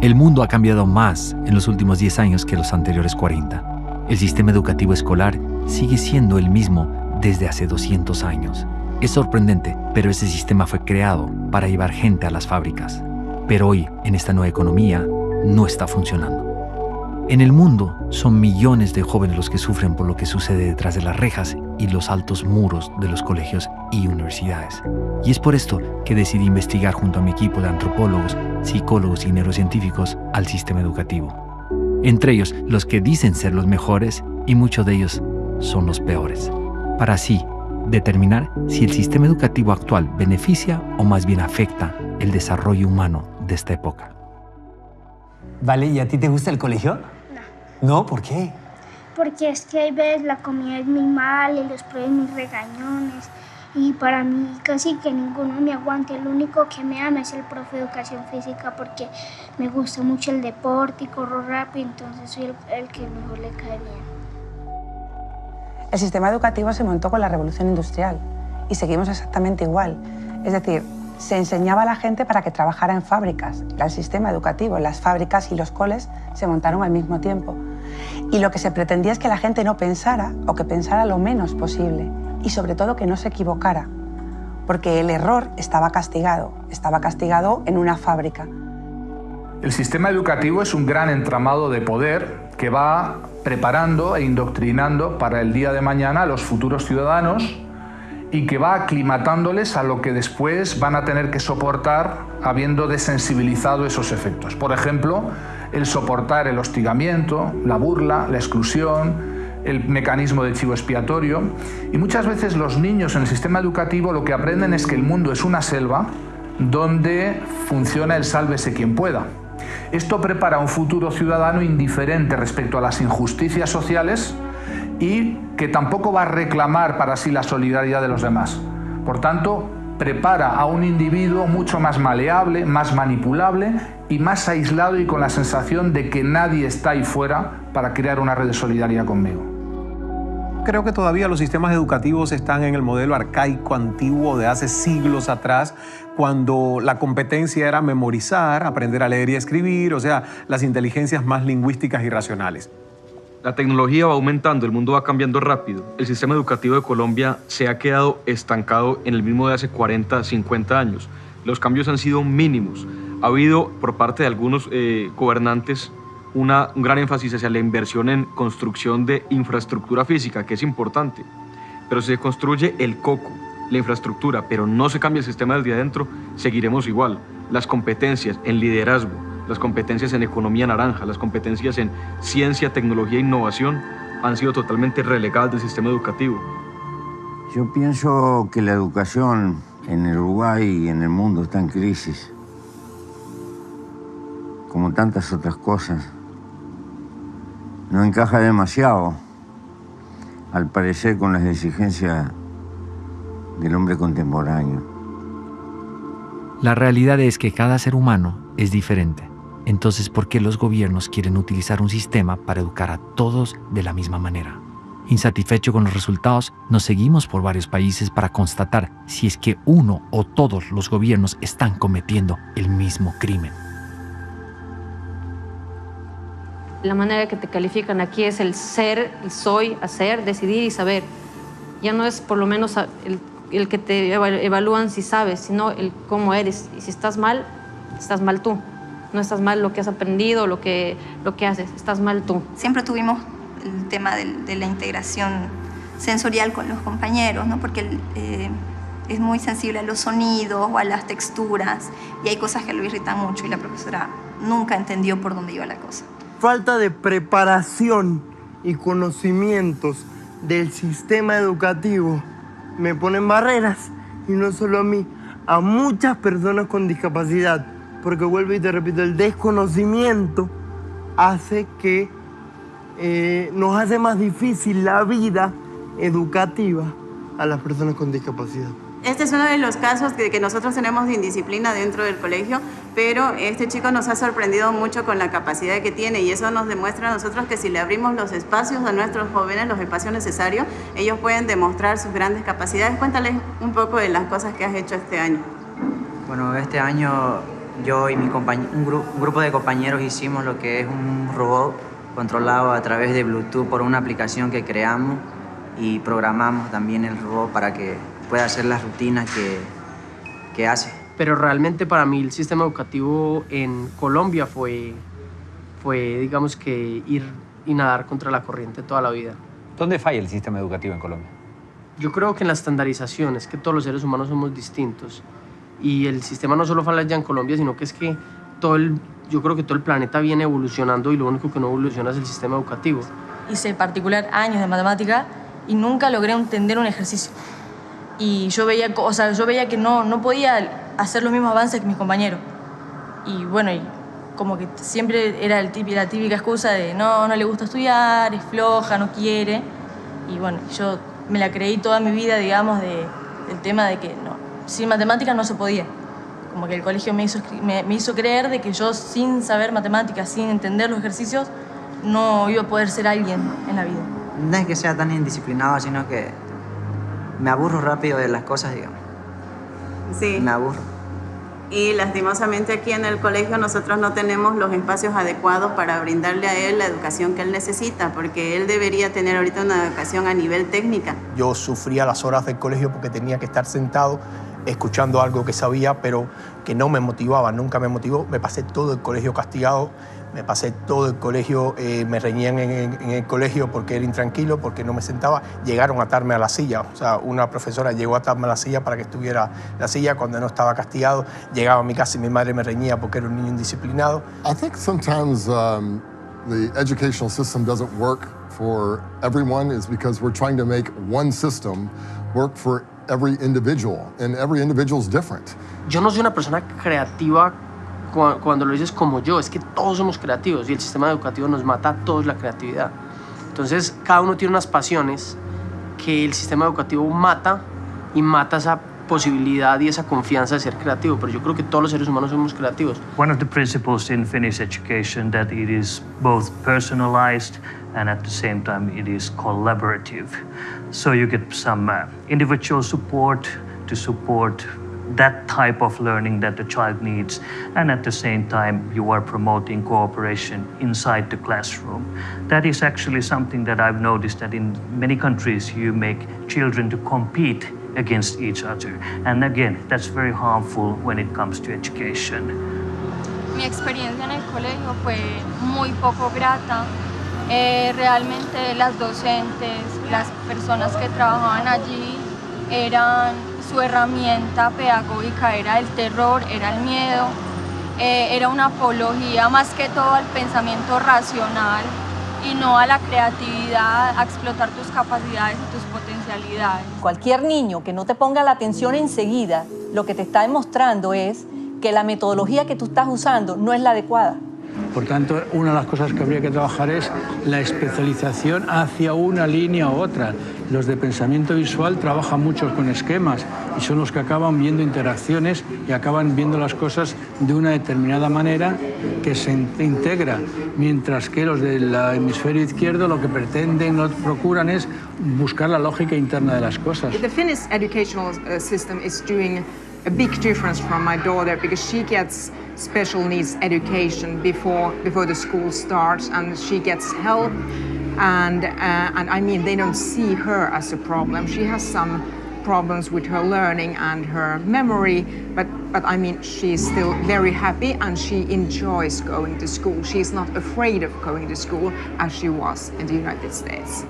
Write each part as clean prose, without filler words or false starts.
El mundo ha cambiado más en los últimos 10 años que los anteriores 40. El sistema educativo escolar sigue siendo el mismo desde hace 200 años. Es sorprendente, pero ese sistema fue creado para llevar gente a las fábricas. Pero hoy, en esta nueva economía, no está funcionando. En el mundo, son millones de jóvenes los que sufren por lo que sucede detrás de las rejas y los altos muros de los colegios y universidades. Y es por esto que decidí investigar junto a mi equipo de antropólogos, psicólogos y neurocientíficos al sistema educativo. Entre ellos, los que dicen ser los mejores y muchos de ellos son los peores. Para así determinar si el sistema educativo actual beneficia o más bien afecta el desarrollo humano de esta época. Vale, ¿y a ti te gusta el colegio? No. ¿No? ¿Por qué? Porque es que hay veces la comida es muy mala y los profes muy regañones. Y para mí casi que ninguno me aguanta. El único que me ama es el profe de educación física porque me gusta mucho el deporte y corro rápido, entonces soy el que mejor le cae bien. El sistema educativo se montó con la revolución industrial y seguimos exactamente igual. Es decir, se enseñaba a la gente para que trabajara en fábricas. Era el sistema educativo. Las fábricas y los coles se montaron al mismo tiempo. Y lo que se pretendía es que la gente no pensara o que pensara lo menos posible. Y sobre todo que no se equivocara. Porque el error estaba castigado en una fábrica. El sistema educativo es un gran entramado de poder que va preparando e indoctrinando para el día de mañana a los futuros ciudadanos y que va aclimatándoles a lo que después van a tener que soportar habiendo desensibilizado esos efectos. Por ejemplo, el soportar el hostigamiento, la burla, la exclusión, el mecanismo de chivo expiatorio. Y muchas veces los niños en el sistema educativo lo que aprenden es que el mundo es una selva donde funciona el sálvese quien pueda. Esto prepara a un futuro ciudadano indiferente respecto a las injusticias sociales y que tampoco va a reclamar para sí la solidaridad de los demás. Por tanto, prepara a un individuo mucho más maleable, más manipulable y más aislado y con la sensación de que nadie está ahí fuera para crear una red de solidaridad conmigo. Creo que todavía los sistemas educativos están en el modelo arcaico antiguo de hace siglos atrás, cuando la competencia era memorizar, aprender a leer y escribir, o sea, las inteligencias más lingüísticas y racionales. La tecnología va aumentando, el mundo va cambiando rápido. El sistema educativo de Colombia se ha quedado estancado en el mismo de hace 40, 50 años. Los cambios han sido mínimos. Ha habido, por parte de algunos gobernantes, un gran énfasis hacia la inversión en construcción de infraestructura física, que es importante. Pero si se construye el coco, la infraestructura, pero no se cambia el sistema desde adentro, seguiremos igual. Las competencias en liderazgo, las competencias en economía naranja, las competencias en ciencia, tecnología e innovación han sido totalmente relegadas del sistema educativo. Yo pienso que la educación en el Uruguay y en el mundo está en crisis, como tantas otras cosas. No encaja demasiado, al parecer, con las exigencias del hombre contemporáneo. La realidad es que cada ser humano es diferente. Entonces, ¿por qué los gobiernos quieren utilizar un sistema para educar a todos de la misma manera? Insatisfecho con los resultados, nos seguimos por varios países para constatar si es que uno o todos los gobiernos están cometiendo el mismo crimen. La manera que te califican aquí es el ser, el soy, hacer, decidir y saber. Ya no es por lo menos el que te evalúan si sabes, sino el cómo eres. Y si estás mal tú. No estás mal lo que has aprendido, lo que haces, estás mal tú. Siempre tuvimos el tema de la integración sensorial con los compañeros, ¿no? Porque es muy sensible a los sonidos o a las texturas y hay cosas que lo irritan mucho y la profesora nunca entendió por dónde iba la cosa. Falta de preparación y conocimientos del sistema educativo me ponen barreras, y no solo a mí, a muchas personas con discapacidad, porque vuelvo y te repito, el desconocimiento hace que nos hace más difícil la vida educativa a las personas con discapacidad. Este es uno de los casos que nosotros tenemos de indisciplina dentro del colegio, pero este chico nos ha sorprendido mucho con la capacidad que tiene y eso nos demuestra a nosotros que si le abrimos los espacios a nuestros jóvenes, los espacios necesarios, ellos pueden demostrar sus grandes capacidades. Cuéntales un poco de las cosas que has hecho este año. Bueno, este año yo y un grupo de compañeros hicimos lo que es un robot controlado a través de Bluetooth por una aplicación que creamos y programamos también el robot para que pueda hacer las rutinas que hace. Pero realmente para mí el sistema educativo en Colombia fue digamos que ir y nadar contra la corriente toda la vida. ¿Dónde falla el sistema educativo en Colombia? Yo creo que en la estandarización, es que todos los seres humanos somos distintos y el sistema no solo falla ya en Colombia, sino que es que yo creo que todo el planeta viene evolucionando y lo único que no evoluciona es el sistema educativo. Hice en particular años de matemática y nunca logré entender un ejercicio. Y yo veía que no podía hacer los mismos avances que mis compañeros. Y bueno, y como que siempre era la típica excusa de no le gusta estudiar, es floja, no quiere. Y bueno, yo me la creí toda mi vida, digamos, del tema de que no, sin matemáticas no se podía. Como que el colegio me hizo creer de que yo sin saber matemáticas, sin entender los ejercicios, no iba a poder ser alguien en la vida. No es que sea tan indisciplinado, sino que me aburro rápido de las cosas, digamos. Sí. Me aburro. Y lastimosamente aquí en el colegio nosotros no tenemos los espacios adecuados para brindarle a él la educación que él necesita, porque él debería tener ahorita una educación a nivel técnica. Yo sufría las horas del colegio porque tenía que estar sentado escuchando algo que sabía, pero que no me motivaba, nunca me motivó. Me pasé todo el colegio castigado, me pasé todo el colegio, me reñían en el colegio porque era intranquilo, porque no me sentaba. Llegaron a atarme a la silla, o sea, una profesora llegó a atarme a la silla para que estuviera en la silla cuando no estaba castigado. Llegaba a mi casa y mi madre me reñía porque era un niño indisciplinado. I think sometimes the educational system doesn't work for everyone is because we're trying to make one system work for every individual, and every individual is different. Yo no soy una persona creativa cuando lo dices como yo, es que todos somos creativos y el sistema educativo nos mata a todos la creatividad. Entonces, cada uno tiene unas pasiones que el sistema educativo mata y mata esa posibilidad y esa confianza de ser creativo, pero yo creo que todos los seres humanos somos creativos. One of the principles in Finnish education that it is both personalized and at the same time it is collaborative. So you get some individual support to support that type of learning that the child needs, and at the same time you are promoting cooperation inside the classroom. That is actually something that I've noticed that in many countries you make children to compete against each other, and again that's very harmful when it comes to education. Mi experiencia en el colegio fue muy poco grata. Realmente las docentes, las personas que trabajaban allí su herramienta pedagógica era el terror, era el miedo, era una apología más que todo al pensamiento racional y no a la creatividad, a explotar tus capacidades y tus potencialidades. Cualquier niño que no te ponga la atención enseguida, lo que te está demostrando es que la metodología que tú estás usando no es la adecuada. Por tanto, una de las cosas que habría que trabajar es la especialización hacia una línea u otra. Los de pensamiento visual trabajan mucho con esquemas y son los que acaban viendo interacciones y acaban viendo las cosas de una determinada manera que se integra, mientras que los del hemisferio izquierdo lo que pretenden, lo que procuran es buscar la lógica interna de las cosas. The Finnish educational system is doing a big difference from my daughter because she gets special needs education before the school starts, and she gets help, and I mean they don't see her as a problem. She has some problems with her learning and her memory, but I mean she's still very happy and she enjoys going to school. She's not afraid of going to school as she was in the United States.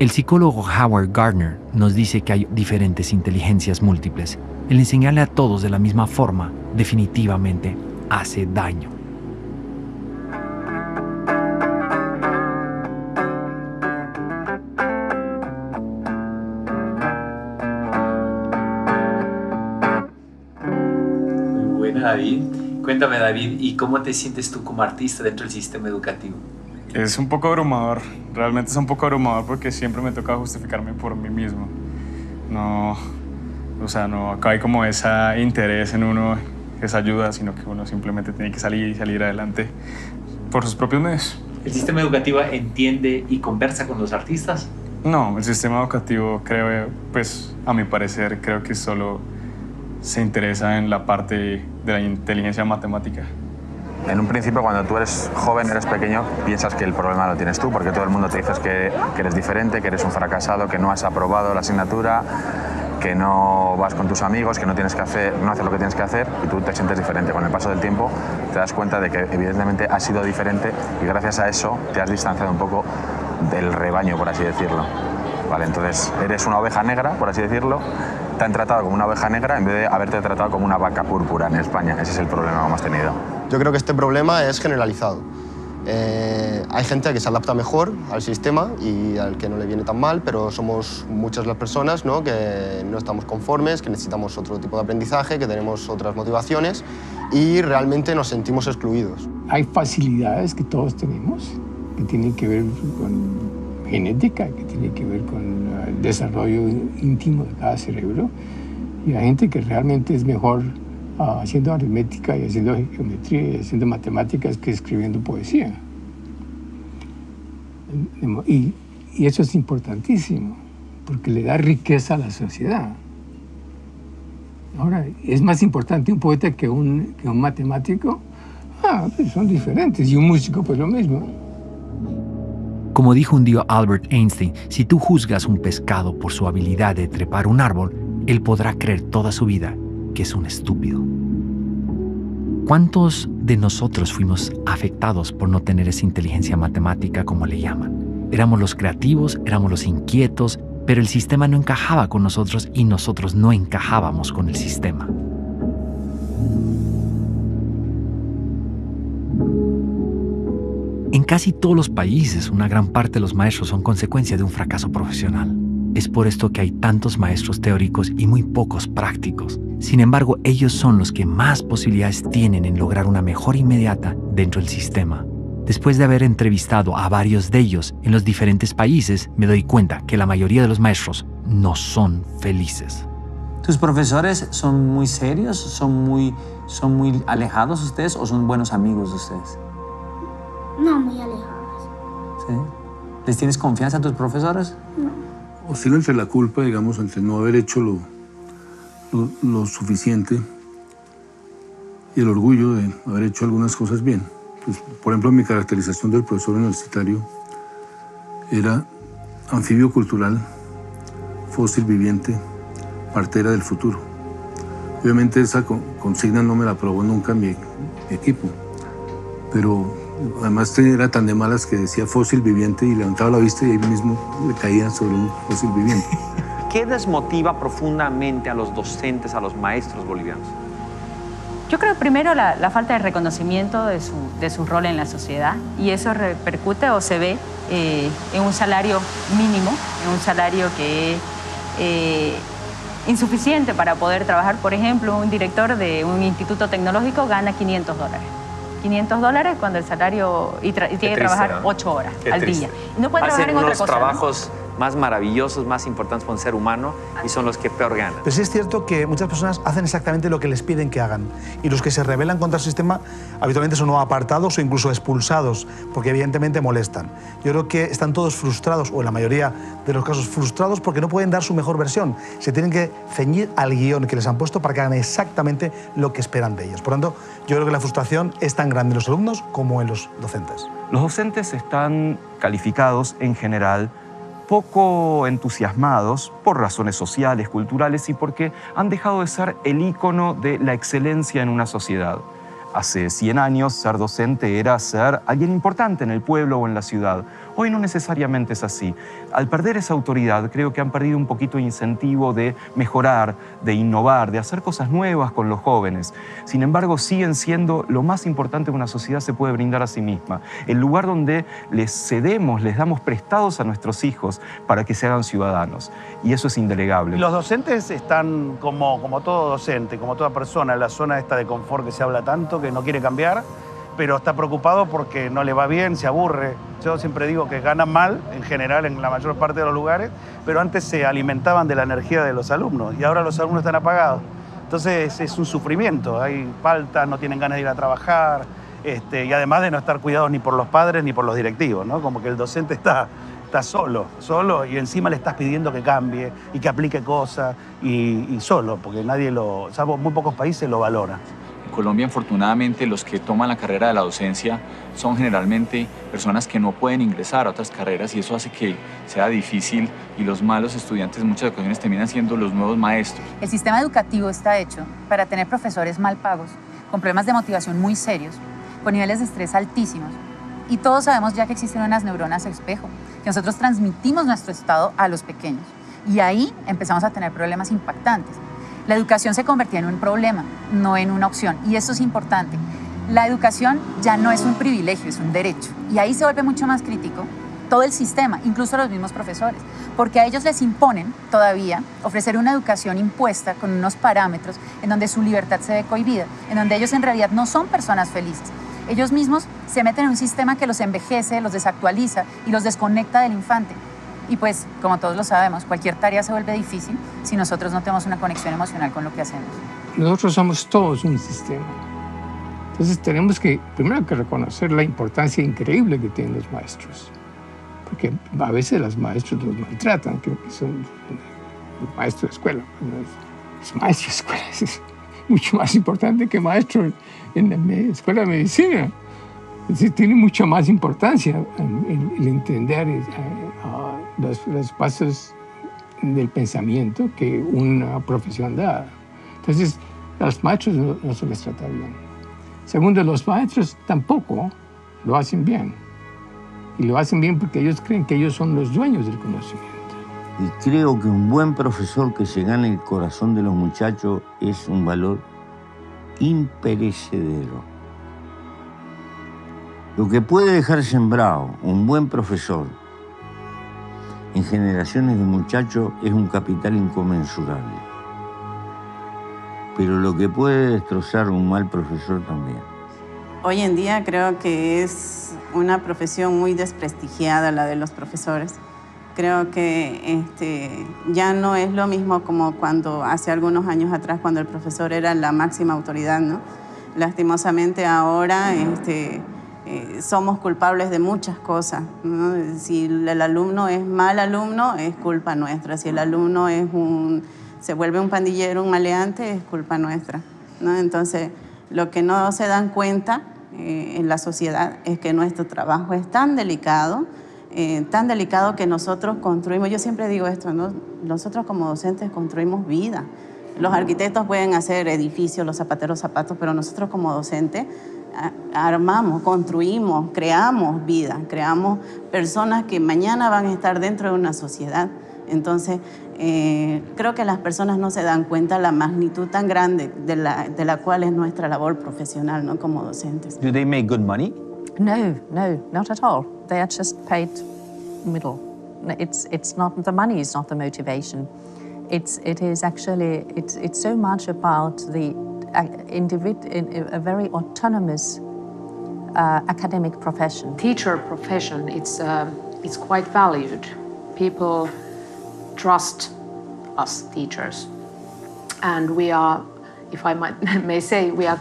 El psicólogo Howard Gardner nos dice que hay diferentes inteligencias múltiples. El enseñarle a todos de la misma forma definitivamente hace daño. Muy buena, David. Cuéntame, David, ¿y cómo te sientes tú como artista dentro del sistema educativo? Es un poco abrumador, realmente es un poco abrumador porque siempre me toca justificarme por mí mismo. No O sea, no, acá hay como ese interés en uno, esa ayuda, sino que uno simplemente tiene que salir adelante por sus propios medios. ¿El sistema educativo entiende y conversa con los artistas? No, el sistema educativo creo, pues a mi parecer, creo que solo se interesa en la parte de la inteligencia matemática. En un principio, cuando tú eres joven, eres pequeño, piensas que el problema lo tienes tú, porque todo el mundo te dice que eres diferente, que eres un fracasado, que no has aprobado la asignatura, que no vas con tus amigos, que no haces lo que tienes que hacer, y tú te sientes diferente. Con el paso del tiempo te das cuenta de que evidentemente has sido diferente y gracias a eso te has distanciado un poco del rebaño, por así decirlo. Vale, entonces eres una oveja negra, por así decirlo, te han tratado como una oveja negra en vez de haberte tratado como una vaca púrpura en España. Ese es el problema que hemos tenido. Yo creo que este problema es generalizado. Hay gente que se adapta mejor al sistema y al que no le viene tan mal, pero somos muchas las personas, ¿no?, que no estamos conformes, que necesitamos otro tipo de aprendizaje, que tenemos otras motivaciones y realmente nos sentimos excluidos. Hay facilidades que todos tenemos, que tienen que ver con genética, que tiene que ver con el desarrollo íntimo de cada cerebro, y hay gente que realmente es mejor haciendo aritmética y haciendo geometría y haciendo matemáticas que escribiendo poesía. Y eso es importantísimo, porque le da riqueza a la sociedad. Ahora, ¿es más importante un poeta que un matemático? Pues son diferentes, y un músico pues lo mismo. Como dijo un día Albert Einstein, si tú juzgas un pescado por su habilidad de trepar un árbol, él podrá creer toda su vida que es un estúpido. ¿Cuántos de nosotros fuimos afectados por no tener esa inteligencia matemática, como le llaman? Éramos los creativos, éramos los inquietos, pero el sistema no encajaba con nosotros y nosotros no encajábamos con el sistema. En casi todos los países, una gran parte de los maestros son consecuencia de un fracaso profesional. Es por esto que hay tantos maestros teóricos y muy pocos prácticos. Sin embargo, ellos son los que más posibilidades tienen en lograr una mejora inmediata dentro del sistema. Después de haber entrevistado a varios de ellos en los diferentes países, me doy cuenta que la mayoría de los maestros no son felices. ¿Tus profesores son muy serios? ¿Son muy alejados ustedes o son buenos amigos de ustedes? No, muy alejados. ¿Sí? ¿Les tienes confianza a tus profesores? No. Oscilo entre la culpa, digamos, entre no haber hecho lo suficiente y el orgullo de haber hecho algunas cosas bien. Pues, por ejemplo, mi caracterización del profesor universitario era anfibio cultural, fósil viviente, partera del futuro. Obviamente esa consigna no me la aprobó nunca mi equipo, pero además era tan de malas que decía fósil viviente y levantaba la vista y ahí mismo le caía sobre un fósil viviente. ¿Qué desmotiva profundamente a los docentes, a los maestros bolivianos? Yo creo primero la falta de reconocimiento de su rol en la sociedad, y eso repercute o se ve en un salario mínimo, en un salario que es insuficiente para poder trabajar. Por ejemplo, un director de un instituto tecnológico gana $500. $500 cuando el salario y tiene que trabajar 8 horas al día. Y no puede trabajar en otra cosa. Hacen unos trabajos más maravillosos, más importantes para un ser humano y son los que peor ganan. Pero sí es cierto que muchas personas hacen exactamente lo que les piden que hagan. Y los que se rebelan contra el sistema habitualmente son o apartados o incluso expulsados, porque evidentemente molestan. Yo creo que están todos frustrados, o en la mayoría de los casos frustrados, porque no pueden dar su mejor versión. Se tienen que ceñir al guión que les han puesto para que hagan exactamente lo que esperan de ellos. Por lo tanto, yo creo que la frustración es tan grande en los alumnos como en los docentes. Los docentes están calificados en general poco entusiasmados por razones sociales, culturales y porque han dejado de ser el ícono de la excelencia en una sociedad. Hace 100 años ser docente era ser alguien importante en el pueblo o en la ciudad. Hoy no necesariamente es así. Al perder esa autoridad, creo que han perdido un poquito de incentivo de mejorar, de innovar, de hacer cosas nuevas con los jóvenes. Sin embargo, siguen siendo lo más importante que una sociedad se puede brindar a sí misma. El lugar donde les cedemos, les damos prestados a nuestros hijos para que se hagan ciudadanos. Y eso es indelegable. Los docentes están como todo docente, como toda persona, en la zona esta de confort que se habla tanto, que no quiere cambiar. pero está preocupado porque no le va bien, se aburre. Yo siempre digo que ganan mal, en general, en la mayor parte de los lugares, pero antes se alimentaban de la energía de los alumnos y ahora los alumnos están apagados. Entonces es un sufrimiento, hay faltas, no tienen ganas de ir a trabajar, y además de no estar cuidados ni por los padres ni por los directivos, ¿no? Como que el docente está solo y encima le estás pidiendo que cambie y que aplique cosas y solo, porque salvo muy pocos países lo valoran. En Colombia, afortunadamente, los que toman la carrera de la docencia son generalmente personas que no pueden ingresar a otras carreras y eso hace que sea difícil y los malos estudiantes en muchas ocasiones terminan siendo los nuevos maestros. El sistema educativo está hecho para tener profesores mal pagos, con problemas de motivación muy serios, con niveles de estrés altísimos. Y todos sabemos ya que existen unas neuronas espejo, que nosotros transmitimos nuestro estado a los pequeños. Y ahí empezamos a tener problemas impactantes. La educación se convertía en un problema, no en una opción. Y eso es importante. La educación ya no es un privilegio, es un derecho. Y ahí se vuelve mucho más crítico todo el sistema, incluso los mismos profesores, porque a ellos les imponen todavía ofrecer una educación impuesta con unos parámetros en donde su libertad se ve cohibida, en donde ellos en realidad no son personas felices. Ellos mismos se meten en un sistema que los envejece, los desactualiza y los desconecta del infante. Y pues, como todos lo sabemos, cualquier tarea se vuelve difícil si nosotros no tenemos una conexión emocional con lo que hacemos. Nosotros somos todos un sistema. Entonces tenemos que, primero que reconocer la importancia increíble que tienen los maestros. Porque a veces los maestros los maltratan, creo que son los maestros de escuela. Los maestros de escuela es mucho más importante que maestros en la escuela de medicina. Es decir, tiene mucha más importancia el entender los pasos del pensamiento que una profesión da. Entonces, a los maestros no se les trata bien. Segundo, los maestros tampoco lo hacen bien. Y lo hacen bien porque ellos creen que ellos son los dueños del conocimiento. Y creo que un buen profesor que se gane el corazón de los muchachos es un valor imperecedero. Lo que puede dejar sembrado un buen profesor en generaciones de muchachos es un capital inconmensurable. Pero lo que puede destrozar un mal profesor también. Hoy en día creo que es una profesión muy desprestigiada la de los profesores. Creo que ya no es lo mismo como cuando hace algunos años atrás, cuando el profesor era la máxima autoridad, ¿no? Lastimosamente ahora somos culpables de muchas cosas, ¿no? Si el alumno es mal alumno, es culpa nuestra. Si el alumno se vuelve un pandillero, un maleante, es culpa nuestra, ¿no? Entonces, lo que no se dan cuenta en la sociedad es que nuestro trabajo es tan delicado que nosotros construimos. Yo siempre digo esto, ¿no? Nosotros como docentes construimos vida. Los arquitectos pueden hacer edificios, los zapateros zapatos, pero nosotros como docentes armamos, construimos, creamos vida, creamos personas que mañana van a estar dentro de una sociedad. Entonces, creo que las personas no se dan cuenta la magnitud tan grande de la cual es nuestra labor profesional, ¿no? Como docentes. Do they make good money? No, not at all. They are just paid middle. It's not the money is not the motivation. It is actually it's so much about the a very autonomous academic profession. Teacher profession, it's quite valued. People trust us teachers, and we are, if I may say, we are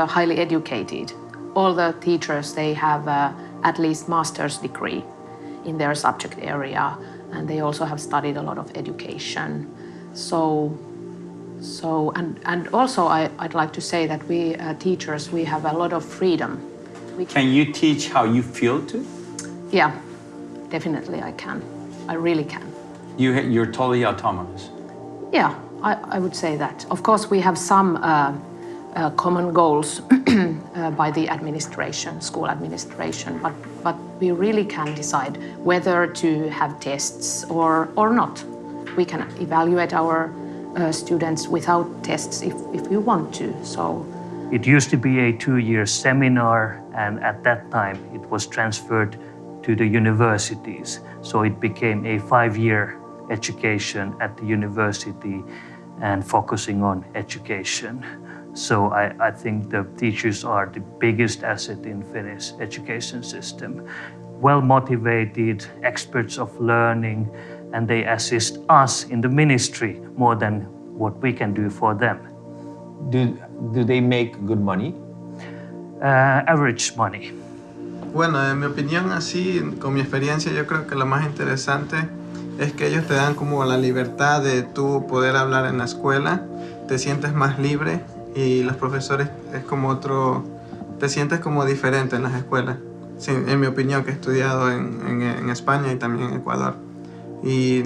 highly educated. All the teachers, they have at least master's degree in their subject area, and they also have studied a lot of education. And also I'd like to say that we teachers, we have a lot of freedom. Can you teach how you feel to? Yeah, definitely I can. I really can. You're totally autonomous. Yeah, I would say that. Of course, we have some common goals by the administration, school administration, but we really can decide whether to have tests or not. We can evaluate our students without tests if we want to. So it used to be a 2-year seminar, and at that time it was transferred to the universities. So it became a 5-year education at the university and focusing on education. So I think the teachers are the biggest asset in Finnish education system. Well-motivated, experts of learning, and they assist us in the ministry more than what we can do for them. Do they make good money? Average money. Bueno, en mi opinión, así, con mi experiencia, yo creo que lo más interesante es que ellos te dan como la libertad de tú poder hablar en la escuela, te sientes más libre y los profesores es como otro, te sientes como diferente en las escuelas, sí, en mi opinión, que he estudiado en España y también en Ecuador. Y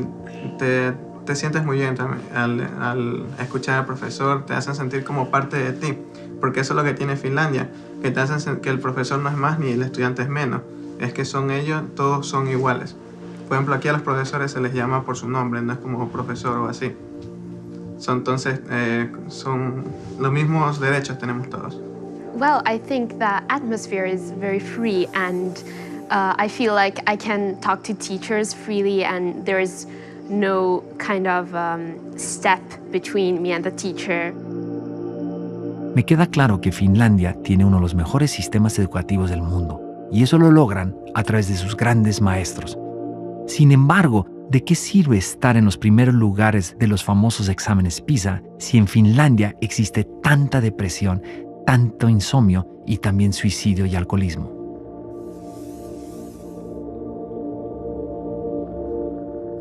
te sientes muy bien también al escuchar al profesor, te hacen sentir como parte de ti, porque eso es lo que tiene Finlandia, que te hacen que el profesor no es más ni el estudiante es menos, es que son ellos, todos son iguales. Por ejemplo, aquí a los profesores se les llama por su nombre, no es como profesor o así. Entonces, son los mismos derechos tenemos todos. Well, I think the atmosphere is very free, and I feel like I can talk to teachers freely, and there is no kind of step between me and the teacher. Me queda claro que Finlandia tiene uno de los mejores sistemas educativos del mundo, y eso lo logran a través de sus grandes maestros. Sin embargo, ¿de qué sirve estar en los primeros lugares de los famosos exámenes PISA si en Finlandia existe tanta depresión, tanto insomnio y también suicidio y alcoholismo?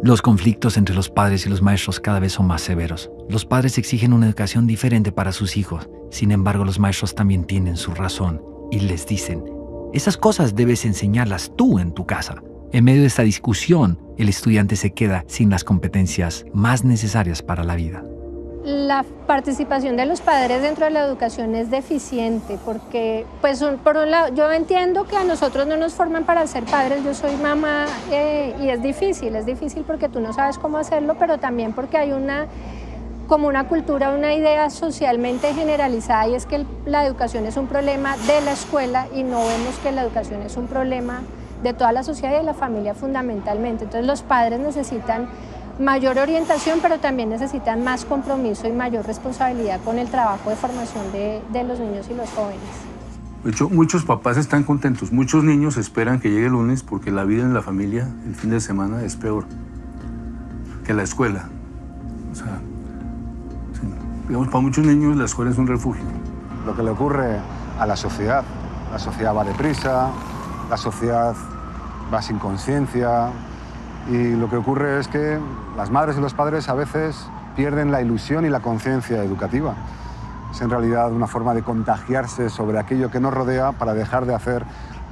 Los conflictos entre los padres y los maestros cada vez son más severos. Los padres exigen una educación diferente para sus hijos. Sin embargo, los maestros también tienen su razón y les dicen, esas cosas debes enseñarlas tú en tu casa. En medio de esta discusión, el estudiante se queda sin las competencias más necesarias para la vida. La participación de los padres dentro de la educación es deficiente porque, pues, por un lado, yo entiendo que a nosotros no nos forman para ser padres, yo soy mamá y es difícil porque tú no sabes cómo hacerlo, pero también porque hay como una cultura, una idea socialmente generalizada y es que la educación es un problema de la escuela y no vemos que la educación es un problema de toda la sociedad y de la familia fundamentalmente. Entonces los padres necesitan mayor orientación, pero también necesitan más compromiso y mayor responsabilidad con el trabajo de formación de los niños y los jóvenes. De hecho, muchos papás están contentos, muchos niños esperan que llegue el lunes porque la vida en la familia el fin de semana es peor que la escuela. O sea, sí, digamos, para muchos niños la escuela es un refugio. Lo que le ocurre a la sociedad va deprisa, la sociedad va sin conciencia y lo que ocurre es que las madres y los padres a veces pierden la ilusión y la conciencia educativa. Es en realidad una forma de contagiarse sobre aquello que nos rodea para dejar de hacer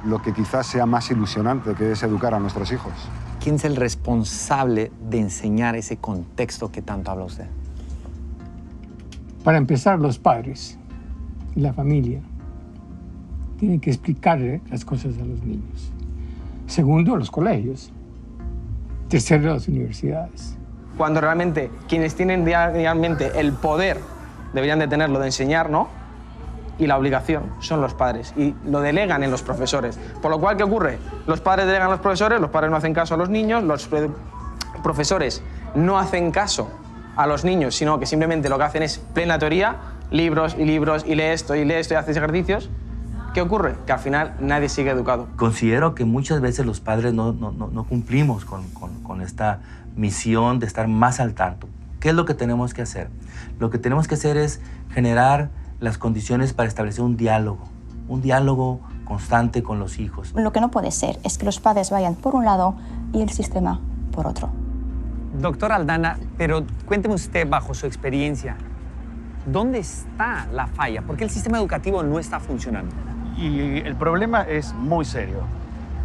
lo que quizás sea más ilusionante, que es educar a nuestros hijos. ¿Quién es el responsable de enseñar ese contexto que tanto habla usted? Para empezar, los padres y la familia tienen que explicarle las cosas a los niños. Segundo, los colegios. Tercero, las universidades. Cuando realmente quienes tienen realmente el poder deberían de tenerlo de enseñar, ¿no? Y la obligación son los padres y lo delegan en los profesores. Por lo cual, ¿qué ocurre? Los padres delegan a los profesores no hacen caso a los niños, los profesores no hacen caso a los niños, sino que simplemente lo que hacen es plena teoría, libros, y lee esto y haces ejercicios. ¿Qué ocurre? Que al final nadie sigue educado. Considero que muchas veces los padres no cumplimos con esta misión de estar más al tanto. ¿Qué es lo que tenemos que hacer? Lo que tenemos que hacer es generar las condiciones para establecer un diálogo constante con los hijos. Lo que no puede ser es que los padres vayan por un lado y el sistema por otro. Doctora Aldana, pero cuénteme usted, bajo su experiencia, ¿dónde está la falla? ¿Por qué el sistema educativo no está funcionando? Y el problema es muy serio,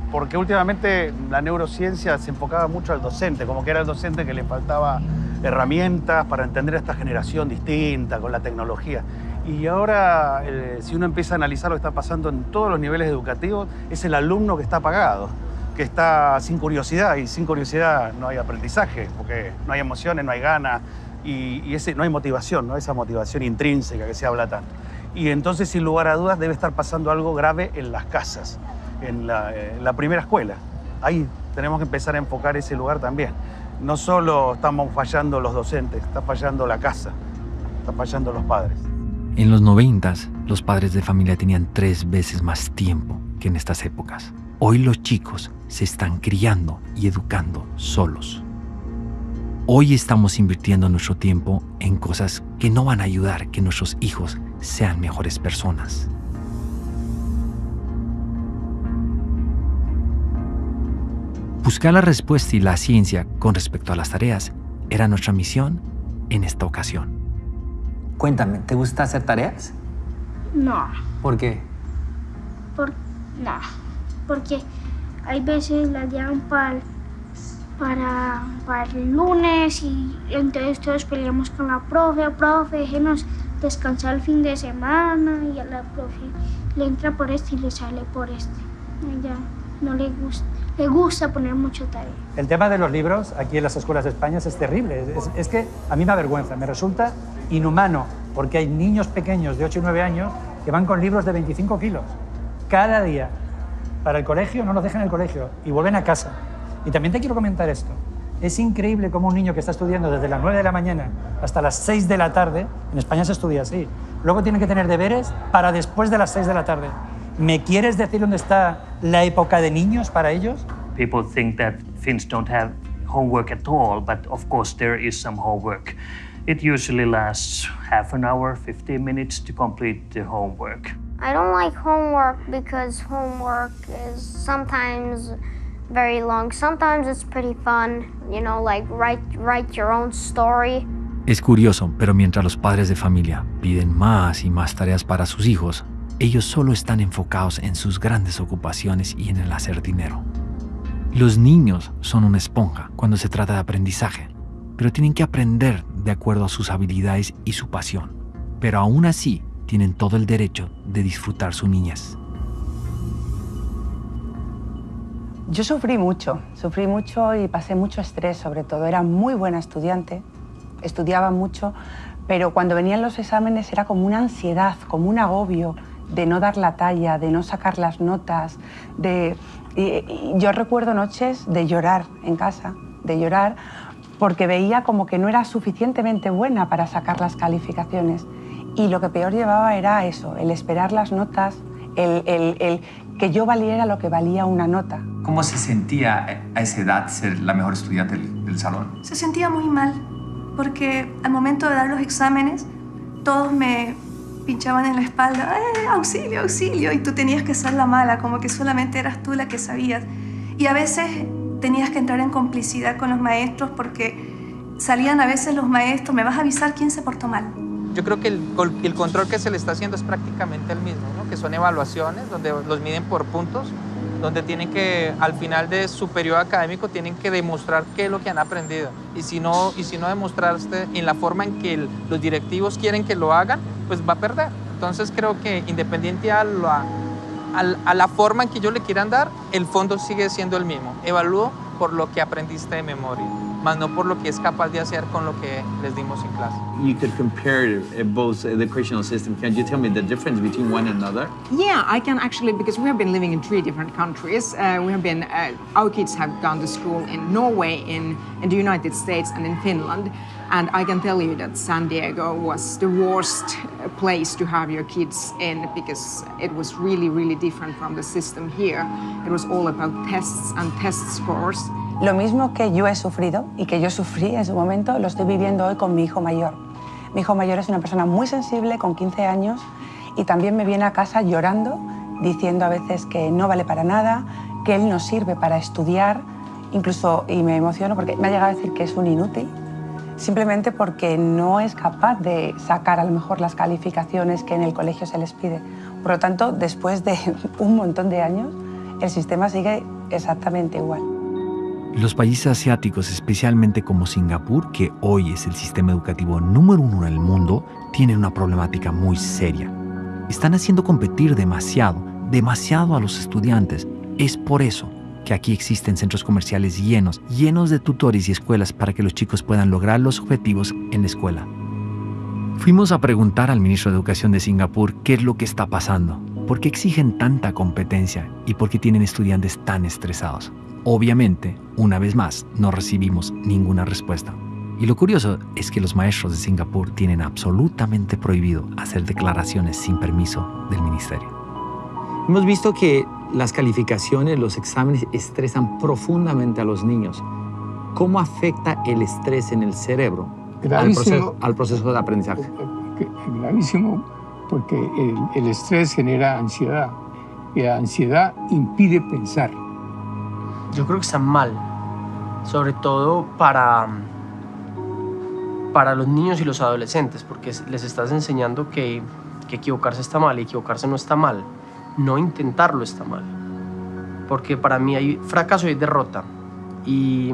porque últimamente la neurociencia se enfocaba mucho al docente, como que era el docente que le faltaba herramientas para entender a esta generación distinta con la tecnología. Y ahora, si uno empieza a analizar lo que está pasando en todos los niveles educativos, es el alumno que está apagado, que está sin curiosidad, y sin curiosidad no hay aprendizaje, porque no hay emociones, no hay ganas, y no hay motivación, ¿no? Esa motivación intrínseca que se habla tanto. Y entonces, sin lugar a dudas, debe estar pasando algo grave en las casas, en la primera escuela. Ahí tenemos que empezar a enfocar ese lugar también. No solo estamos fallando los docentes, está fallando la casa, está fallando los padres. En los 90s, los padres de familia tenían 3 veces más tiempo que en estas épocas. Hoy los chicos se están criando y educando solos. Hoy estamos invirtiendo nuestro tiempo en cosas que no van a ayudar a que nuestros hijos sean mejores personas. Buscar la respuesta y la ciencia con respecto a las tareas era nuestra misión en esta ocasión. Cuéntame, ¿te gusta hacer tareas? No, ¿Por qué? porque hay veces las llevan para el lunes y entonces todos peleamos con la profe, déjenos descansar el fin de semana y a la profe le entra por este y le sale por este. A ella no le gusta poner mucho tarea. El tema de los libros aquí en las escuelas de España es terrible. Es que a mí me avergüenza, me resulta inhumano, porque hay niños pequeños de 8 y 9 años que van con libros de 25 kilos cada día para el colegio, no los dejan en el colegio y vuelven a casa. Y también te quiero comentar esto. Es increíble cómo un niño que está estudiando desde las 9 de la mañana hasta las 6 de la tarde, en España se estudia así, luego tiene que tener deberes para después de las 6 de la tarde. ¿Me quieres decir dónde está la época de niños para ellos? People think that Finns don't have homework at all, but of course there is some homework. It usually lasts half an hour, 15 minutes to complete the homework. I don't like homework because homework is sometimes very long. Sometimes it's pretty fun, you know, like write your own story. Es curioso, pero mientras los padres de familia piden más y más tareas para sus hijos, ellos solo están enfocados en sus grandes ocupaciones y en el hacer dinero. Los niños son una esponja cuando se trata de aprendizaje, pero tienen que aprender de acuerdo a sus habilidades y su pasión. Pero aún así, tienen todo el derecho de disfrutar su niñez. Yo sufrí mucho y pasé mucho estrés, sobre todo. Era muy buena estudiante, estudiaba mucho, pero cuando venían los exámenes era como una ansiedad, como un agobio de no dar la talla, de no sacar las notas, y yo recuerdo noches de llorar en casa, de llorar porque veía como que no era suficientemente buena para sacar las calificaciones. Y lo que peor llevaba era eso, el esperar las notas, el que yo valiera lo que valía una nota. ¿Cómo se sentía a esa edad ser la mejor estudiante del salón? Se sentía muy mal, porque al momento de dar los exámenes, todos me pinchaban en la espalda, auxilio, auxilio, y tú tenías que ser la mala, como que solamente eras tú la que sabías. Y a veces tenías que entrar en complicidad con los maestros, porque salían a veces los maestros, me vas a avisar quién se portó mal. Yo creo que el control que se le está haciendo es prácticamente el mismo, ¿no? Que son evaluaciones donde los miden por puntos, donde tienen que, al final de su periodo académico, tienen que demostrar qué es lo que han aprendido. Y si no demostraste en la forma en que los directivos quieren que lo hagan, pues va a perder. Entonces creo que independiente a la forma en que ellos le quieran dar, el fondo sigue siendo el mismo. Evalúo por lo que aprendiste de memoria, más no por lo que es capaz de hacer con lo que les dimos en clase. You could compare both educational systems. Can you tell me the difference between one and another? Yeah, I can actually, because we have been living in 3 different countries. Our kids have gone to school in Norway, in the United States, and in Finland. And I can tell you that San Diego was the worst place to have your kids in, because it was really, really different from the system here. It was all about tests and test scores. Lo mismo que yo he sufrido y que yo sufrí en su momento, lo estoy viviendo hoy con mi hijo mayor. Mi hijo mayor es una persona muy sensible, con 15 años, y también me viene a casa llorando, diciendo a veces que no vale para nada, que él no sirve para estudiar, incluso, y me emociono porque me ha llegado a decir que es un inútil, simplemente porque no es capaz de sacar a lo mejor las calificaciones que en el colegio se les pide. Por lo tanto, después de un montón de años, el sistema sigue exactamente igual. Los países asiáticos, especialmente como Singapur, que hoy es el sistema educativo número 1 en el mundo, tienen una problemática muy seria. Están haciendo competir demasiado a los estudiantes. Es por eso que aquí existen centros comerciales llenos de tutores y escuelas para que los chicos puedan lograr los objetivos en la escuela. Fuimos a preguntar al ministro de Educación de Singapur qué es lo que está pasando, por qué exigen tanta competencia y por qué tienen estudiantes tan estresados. Obviamente, una vez más, no recibimos ninguna respuesta. Y lo curioso es que los maestros de Singapur tienen absolutamente prohibido hacer declaraciones sin permiso del ministerio. Hemos visto que las calificaciones, los exámenes estresan profundamente a los niños. ¿Cómo afecta el estrés en el cerebro al proceso de aprendizaje? Gravísimo, porque el estrés genera ansiedad y la ansiedad impide pensar. Yo creo que están mal, sobre todo para los niños y los adolescentes, porque les estás enseñando que equivocarse está mal y equivocarse no está mal. No intentarlo está mal, porque para mí hay fracaso y hay derrota, y